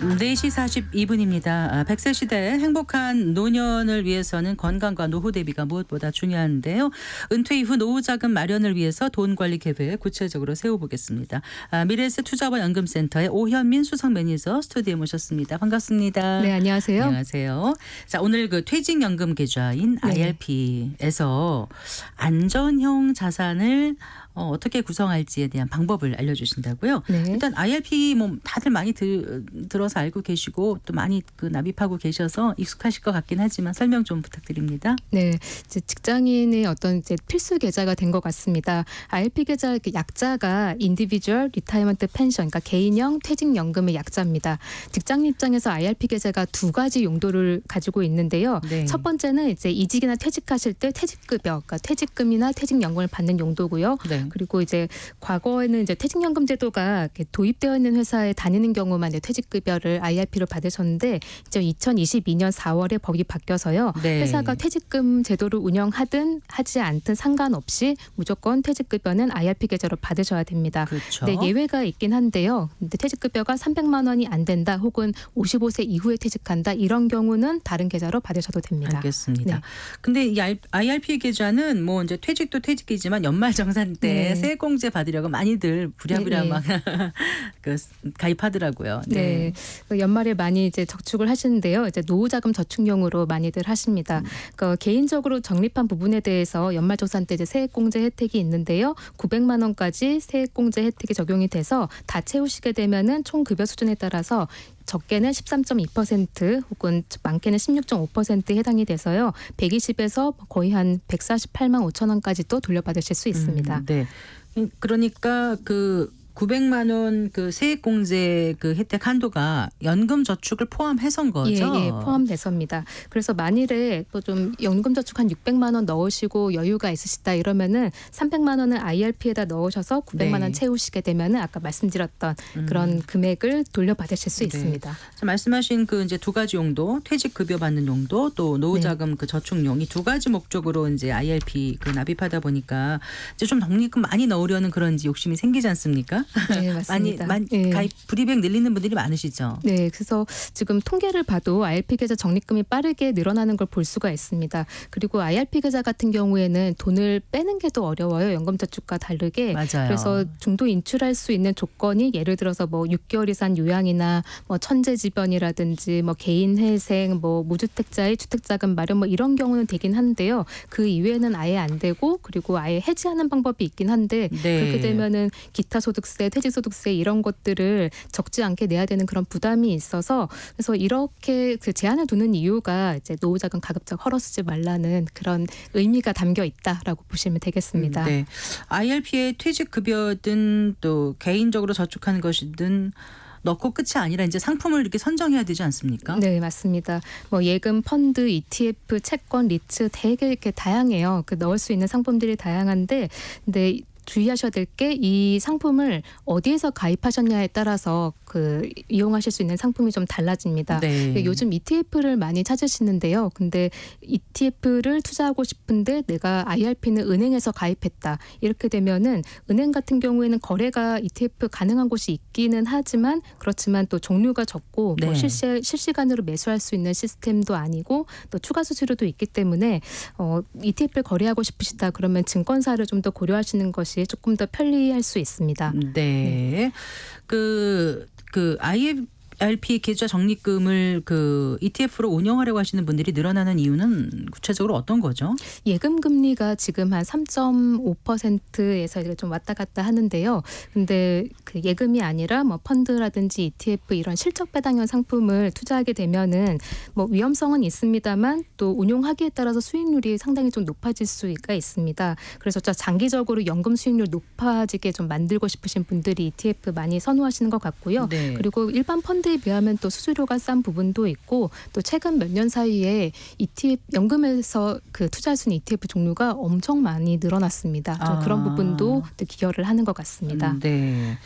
4시 42분입니다. 100세 시대 행복한 노년을 위해서는 건강과 노후 대비가 무엇보다 중요한데요. 은퇴 이후 노후 자금 마련을 위해서 돈 관리 계획 구체적으로 세워보겠습니다. 미래에셋 투자와 연금센터의 오현민 수석 매니저 스튜디오에 모셨습니다. 반갑습니다. 네, 안녕하세요. 안녕하세요. 자, 오늘 그 퇴직연금 계좌인 네. IRP에서 안전형 자산을 어떻게 구성할지에 대한 방법을 알려주신다고요. 네. 일단 IRP 뭐 다들 많이 들어서 알고 계시고 또 많이 그 납입하고 계셔서 익숙하실 것 같긴 하지만 설명 좀 부탁드립니다. 네, 이제 직장인의 어떤 이제 필수 계좌가 된 것 같습니다. IRP 계좌 약자가 Individual Retirement Pension, 그러니까 개인형 퇴직연금의 약자입니다. 직장인 입장에서 IRP 계좌가 두 가지 용도를 가지고 있는데요. 네. 첫 번째는 이제 이직이나 퇴직하실 때 퇴직급여, 그러니까 퇴직금이나 퇴직연금을 받는 용도고요. 네. 그리고 이제 과거에는 이제 퇴직연금 제도가 이렇게 도입되어 있는 회사에 다니는 경우만 이제 퇴직급여를 IRP로 받으셨는데 이제 2022년 4월에 법이 바뀌어서요. 네. 회사가 퇴직금 제도를 운영하든 하지 않든 상관없이 무조건 퇴직급여는 IRP 계좌로 받으셔야 됩니다. 그렇죠. 네, 예외가 있긴 한데요. 근데 퇴직급여가 300만 원이 안 된다 혹은 55세 이후에 퇴직한다 이런 경우는 다른 계좌로 받으셔도 됩니다. 알겠습니다. 네. 근데 이 IRP 계좌는 뭐 이제 퇴직도 퇴직이지만 연말정산 때 네. 세액공제 받으려고 많이들 부랴부랴 네, 네. 막 그 가입하더라고요. 네. 연말에 많이 이제 저축을 하시는데요. 이제 노후자금 저축용으로 많이들 하십니다. 개인적으로 적립한 부분에 대해서 연말정산 때 이제 세액공제 혜택이 있는데요. 900만 원까지 세액공제 혜택이 적용이 돼서 다 채우시게 되면은 총 급여 수준에 따라서 적게는 13.2% 혹은 많게는 16.5%에 해당이 돼서요. 120에서 거의 한 148만 5천 원까지 또 돌려받으실 수 있습니다. 네. 그러니까 그 900만 원 그 세액공제 그 혜택 한도가 연금 저축을 포함해서인 거죠? 예, 포함돼서입니다. 그래서 만일에 또 좀 연금저축 한 600만 원 넣으시고 여유가 있으시다 이러면은 300만 원을 IRP에다 넣으셔서 900만 원 채우시게 되면은 아까 말씀드렸던 그런 금액을 돌려받으실 수 네. 있습니다. 자, 말씀하신 그 이제 두 가지 용도, 퇴직급여 받는 용도, 또 노후자금 그 저축용 이 두 가지 목적으로 이제 IRP 그 납입하다 보니까 이제 좀 적립금 많이 넣으려는 그런 이제 욕심이 생기지 않습니까? 네, 맞습니다. 많이 예. 가입 불이백 늘리는 분들이 많으시죠. 네, 그래서 지금 통계를 봐도 IRP 계좌 적립금이 빠르게 늘어나는 걸 볼 수가 있습니다. 그리고 IRP 계좌 같은 경우에는 돈을 빼는 게 더 어려워요. 연금저축과 다르게. 맞아요. 그래서 중도 인출할 수 있는 조건이 예를 들어서 뭐 6개월 이상 요양이나 뭐 천재지변이라든지 뭐 개인 회생, 뭐 무주택자의 주택자금 마련 뭐 이런 경우는 되긴 한데요. 그 이외에는 아예 안 되고 그리고 아예 해지하는 방법이 있긴 한데 네. 그렇게 되면은 기타 소득세, 퇴직소득세 이런 것들을 적지 않게 내야 되는 그런 부담이 있어서 그래서 이렇게 그 제한을 두는 이유가 이제 노후자금 가급적 헐어쓰지 말라는 그런 의미가 담겨 있다라고 보시면 되겠습니다. 네. IRP에 퇴직급여든 또 개인적으로 저축하는 것이든 넣고 끝이 아니라 이제 상품을 이렇게 선정해야 되지 않습니까? 네, 맞습니다. 뭐 예금, 펀드, ETF, 채권, 리츠 되게 이렇게 다양해요. 그 넣을 수 있는 상품들이 다양한데, 근데 주의하셔야 될 게 이 상품을 어디에서 가입하셨냐에 따라서 그 이용하실 수 있는 상품이 좀 달라집니다. 네. 요즘 ETF를 많이 찾으시는데요. 근데 ETF를 투자하고 싶은데 내가 IRP는 은행에서 가입했다. 이렇게 되면은 은행 같은 경우에는 거래가 ETF 가능한 곳이 있기는 하지만 그렇지만 또 종류가 적고 네. 뭐 실시간으로 매수할 수 있는 시스템도 아니고 또 추가 수수료도 있기 때문에 ETF를 거래하고 싶으시다 그러면 증권사를 좀 더 고려하시는 것이 조금 더 편리할 수 있습니다. 네. 그 IRP 계좌 적립금을 그 ETF로 운영하려고 하시는 분들이 늘어나는 이유는 구체적으로 어떤 거죠? 예금 금리가 지금 한 3.5%에서 좀 왔다 갔다 하는데요. 근데 그 예금이 아니라 뭐 펀드라든지 ETF 이런 실적 배당형 상품을 투자하게 되면은 뭐 위험성은 있습니다만 또 운용하기에 따라서 수익률이 상당히 좀 높아질 수가 있습니다. 그래서 장기적으로 연금 수익률 높아지게 좀 만들고 싶으신 분들이 ETF 많이 선호하시는 것 같고요. 네. 그리고 일반 펀드에 비하면 또 수수료가 싼 부분도 있고 또 최근 몇 년 사이에 ETF 연금에서 그 투자할 수 있는 ETF 종류가 엄청 많이 늘어났습니다. 좀 그런 부분도 또 기여를 하는 것 같습니다. 네.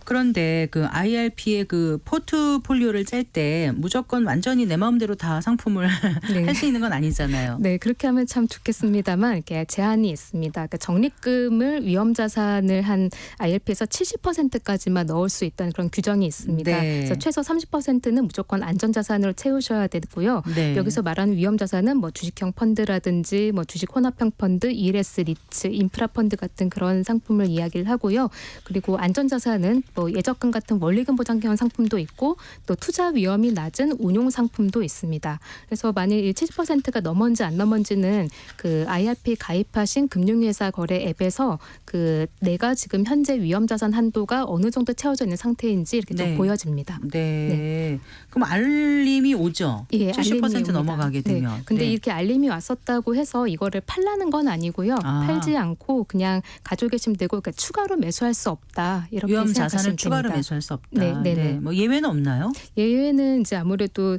그런데 그 IRP의 그 포트폴리오를 짤 때 무조건 완전히 내 마음대로 다 상품을 네. 할 수 있는 건 아니잖아요. 네, 그렇게 하면 참 좋겠습니다만 이렇게 제한이 있습니다. 그러니까 적립금을 위험자산을 한 IRP에서 70%까지만 넣을 수 있다는 그런 규정이 있습니다. 네. 그래서 최소 30%는 무조건 안전자산으로 채우셔야 되고요. 네. 여기서 말하는 위험자산은 뭐 주식형 펀드라든지 뭐 주식 혼합형 펀드, ELS, 리츠, 인프라 펀드 같은 그런 상품을 이야기를 하고요. 그리고 안전자산은 뭐 예적금 같은 원리금 보장형 상품도 있고 또 투자 위험이 낮은 운용 상품도 있습니다. 그래서 만일 70%가 넘었는지 안 넘었는지는 그 IRP 가입하신 금융회사 거래 앱에서 그 내가 지금 현재 위험자산 한도가 어느 정도 채워져 있는 상태인지 이렇게 네. 좀 보여집니다. 네. 그럼 알림이 오죠. 예, 70% 알림이 넘어가게 옵니다. 되면. 네. 근데 네. 이렇게 알림이 왔었다고 해서 이거를 팔라는 건 아니고요. 아. 팔지 않고 그냥 가지고 계시면 되고 그러니까 추가로 매수할 수 없다. 이렇게 위험 생각하시면 자산을 추가로 됩니다. 매수할 수 없다. 네, 네, 네. 뭐 예외는 없나요? 예외는 이제 아무래도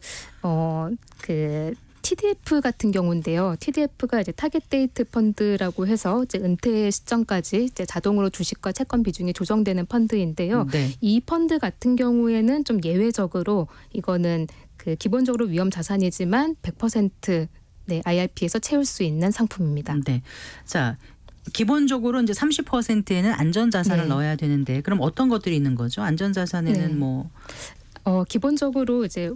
그 TDF 같은 경우인데요. TDF가 이제 타겟 데이트 펀드라고 해서 이제 은퇴 시점까지 이제 자동으로 주식과 채권 비중이 조정되는 펀드인데요. 네. 이 펀드 같은 경우에는 좀 예외적으로 이거는 그 기본적으로 위험 자산이지만 100% 네, IRP에서 채울 수 있는 상품입니다. 네. 자, 기본적으로 이제 30%에는 안전 자산을 네. 넣어야 되는데 그럼 어떤 것들이 있는 거죠? 안전 자산에는 네. 뭐 기본적으로 이제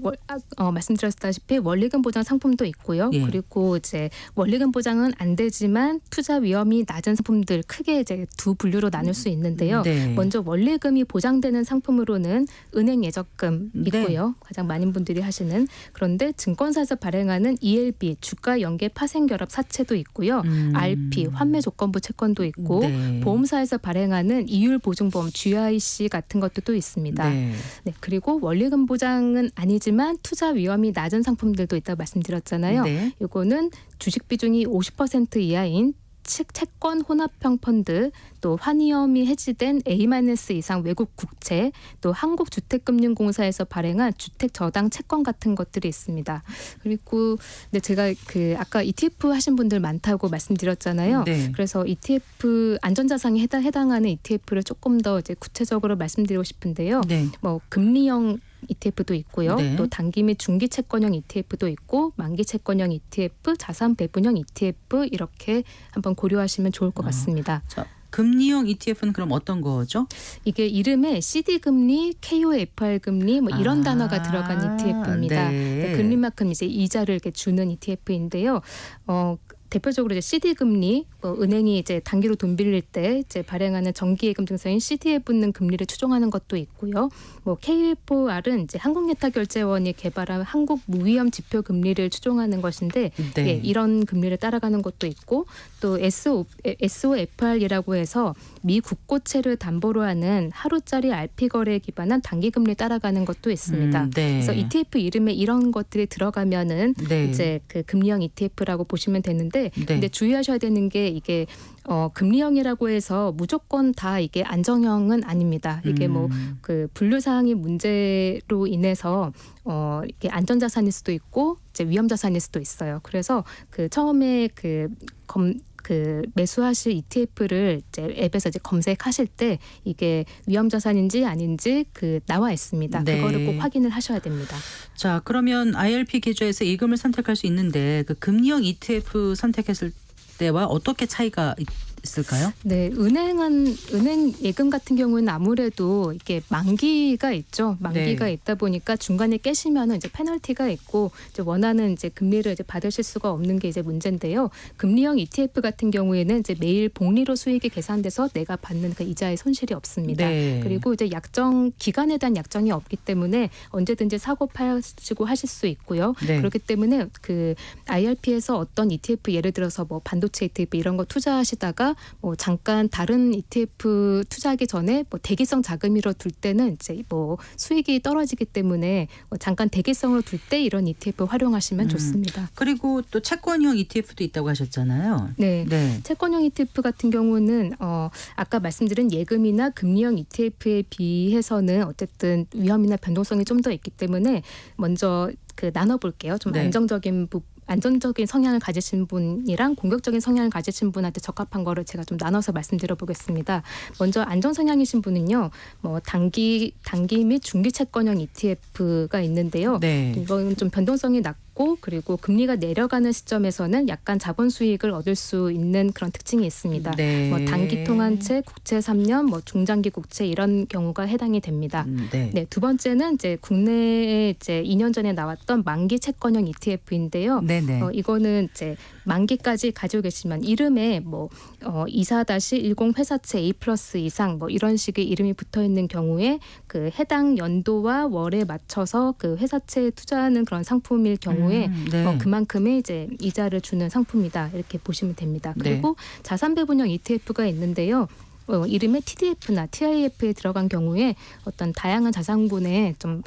말씀드렸다시피 원리금 보장 상품도 있고요. 예. 그리고 이제 원리금 보장은 안 되지만 투자 위험이 낮은 상품들 크게 이제 두 분류로 나눌 수 있는데요. 네. 먼저 원리금이 보장되는 상품으로는 은행 예적금 네. 있고요. 가장 많은 분들이 하시는. 그런데 증권사에서 발행하는 ELB 주가 연계 파생 결합 사채도 있고요. RP 환매 조건부 채권도 있고 네. 보험사에서 발행하는 이율 보증보험 GIC 같은 것도 있습니다. 네. 네, 그리고 원리금 보장은 아니지만 투자 위험이 낮은 상품들도 있다고 말씀드렸잖아요. 네. 이거는 주식 비중이 50% 이하인 채권 혼합형 펀드, 또 환위험이 해지된 A- 이상 외국 국채, 또 한국주택금융공사에서 발행한 주택 저당 채권 같은 것들이 있습니다. 그리고 근데 제가 그 아까 ETF 하신 분들 많다고 말씀드렸잖아요. 네. 그래서 ETF 안전자산에 해당하는 ETF를 조금 더 이제 구체적으로 말씀드리고 싶은데요. 네. 뭐 금리형 ETF도 있고요. 네. 또 단기 및 중기 채권형 ETF도 있고 만기 채권형 ETF, 자산 배분형 ETF 이렇게 한번 고려하시면 좋을 것 같습니다. 자, 금리형 ETF는 그럼 어떤 거죠? 이게 이름에 CD 금리, KOFR 금리 뭐 이런 아, 단어가 들어간 ETF입니다. 네. 금리만큼 이제 이자를 이렇게 주는 ETF인데요. 대표적으로 이제 CD 금리, 은행이 이제 단기로 돈 빌릴 때 이제 발행하는 정기예금 증서인 CD에 붙는 금리를 추종하는 것도 있고요. 뭐 KFR은 이제 한국예탁결제원이 개발한 한국 무위험 지표 금리를 추종하는 것인데 네. 예, 이런 금리를 따라가는 것도 있고 또 SOFR이라고 해서 미 국고채를 담보로 하는 하루짜리 RP 거래에 기반한 단기 금리 따라가는 것도 있습니다. 네. 그래서 ETF 이름에 이런 것들이 들어가면은 네. 이제 그 금리형 ETF라고 보시면 되는데 네. 근데 주의하셔야 되는 게 이게 금리형이라고 해서 무조건 다 이게 안정형은 아닙니다. 이게 뭐 그 분류 사항이 문제로 인해서 이게 안전자산일 수도 있고 이제 위험자산일 수도 있어요. 그래서 그 처음에 그 매수하실 ETF를 이제 앱에서 이제 검색하실 때 이게 위험자산인지 아닌지 그 나와 있습니다. 네. 그거를 꼭 확인을 하셔야 됩니다. 자, 그러면 IRP 계좌에서 이금을 선택할 수 있는데 그 금리형 ETF 선택했을 때와 어떻게 차이가 있을까요? 네, 은행 예금 같은 경우는 아무래도 이게 만기가 있죠. 만기가 네. 있다 보니까 중간에 깨시면은 이제 페널티가 있고 이제 원하는 이제 금리를 이제 받으실 수가 없는 게 이제 문제인데요. 금리형 ETF 같은 경우에는 이제 매일 복리로 수익이 계산돼서 내가 받는 그 이자의 손실이 없습니다. 네. 그리고 이제 기간에 대한 약정이 없기 때문에 언제든지 사고 파시고 하실 수 있고요. 네. 그렇기 때문에 그 IRP에서 어떤 ETF 예를 들어서 뭐 반도체 ETF 이런 거 투자하시다가 뭐 잠깐 다른 ETF 투자하기 전에 뭐 대기성 자금으로 둘 때는 이제 뭐 수익이 떨어지기 때문에 뭐 잠깐 대기성으로 둘 때 이런 ETF 활용하시면 좋습니다. 그리고 또 채권형 ETF도 있다고 하셨잖아요. 네. 네. 채권형 ETF 같은 경우는 아까 말씀드린 예금이나 금리형 ETF에 비해서는 어쨌든 위험이나 변동성이 좀 더 있기 때문에 먼저 그 나눠볼게요. 좀 네. 안전적인 성향을 가지신 분이랑 공격적인 성향을 가지신 분한테 적합한 거를 제가 좀 나눠서 말씀드려 보겠습니다. 먼저 안전 성향이신 분은요, 뭐 단기 및 중기 채권형 ETF가 있는데요. 네. 이건 좀 변동성이 낮고 그리고 금리가 내려가는 시점에서는 약간 자본 수익을 얻을 수 있는 그런 특징이 있습니다. 네. 뭐 단기 통한채, 국채 3년, 뭐 중장기 국채 이런 경우가 해당이 됩니다. 네. 네, 두 번째는 이제 국내에 이제 2년 전에 나왔던 만기 채권형 ETF인데요. 네네. 이거는 이제 만기까지 가지고 계시면 이름에 뭐 24-10 회사채 A+ 이상 뭐 이런 식의 이름이 붙어 있는 경우에 그 해당 연도와 월에 맞춰서 그 회사채에 투자하는 그런 상품일 경우에 네. 그만큼의 이제 이자를 주는 상품이다 이렇게 보시면 됩니다. 네. 그리고 자산 배분형 ETF가 있는데요. 이름에 TDF나 TIF에 들어간 경우에 어떤 다양한 자산군에 좀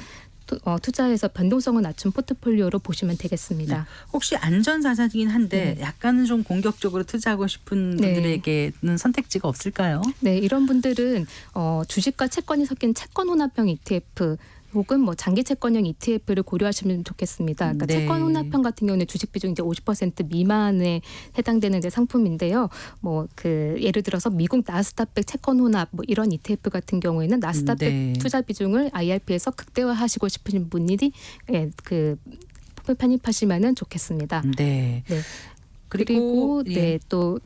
투자해서 변동성을 낮춘 포트폴리오로 보시면 되겠습니다. 혹시 안전자산이긴 한데 약간은 좀 공격적으로 투자하고 싶은 네. 분들에게는 선택지가 없을까요? 네, 이런 분들은 주식과 채권이 섞인 채권 혼합형 ETF 혹은 뭐 장기 채권형 ETF를 고려하시면 좋겠습니다. 그러니까 네. 채권 혼합형 같은 경우는 주식 비중 이제 50% 미만에 해당되는 이제 상품인데요. 뭐 그 예를 들어서 미국 나스닥백 채권 혼합 뭐 이런 ETF 같은 경우에는 나스닥백 네. 투자 비중을 IRP에서 극대화하시고 싶으신 분들이 그 편입하시면은 좋겠습니다. 네. 네. 그리고 네, 또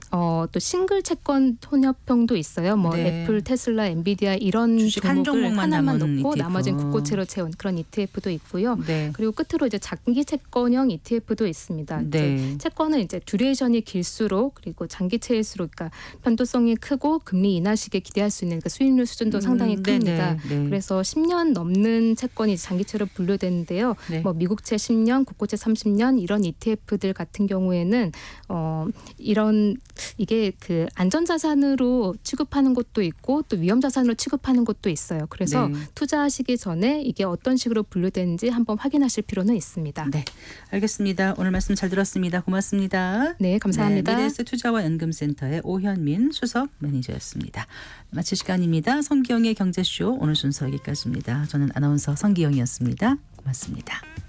싱글 채권 혼합형도 있어요. 뭐 네. 애플, 테슬라, 엔비디아 이런 주식 한 종목을 종목만 하나만 남은 놓고 ETF. 나머지는 국고채로 채운 그런 ETF도 있고요. 네. 그리고 끝으로 이제 장기 채권형 ETF도 있습니다. 네. 이제 채권은 이제 듀레이션이 길수록 그리고 장기채일수록 그러니까 변동성이 크고 금리 인하 시기에 기대할 수 있는 그러니까 수익률 수준도 상당히 큽니다. 네. 그래서 10년 넘는 채권이 장기채로 분류되는데요. 네. 뭐 미국채 10년, 국고채 30년 이런 ETF들 같은 경우에는 이게 그 안전자산으로 취급하는 것도 있고 또 위험자산으로 취급하는 것도 있어요. 그래서 네. 투자하시기 전에 이게 어떤 식으로 분류되는지 한번 확인하실 필요는 있습니다. 네, 알겠습니다. 오늘 말씀 잘 들었습니다. 고맙습니다. 네, 감사합니다. 네, 미래에셋 투자와 연금센터의 오현민 수석 매니저였습니다. 마칠 시간입니다. 성기영의 경제쇼 오늘 순서 여기까지입니다. 저는 아나운서 성기영이었습니다. 고맙습니다.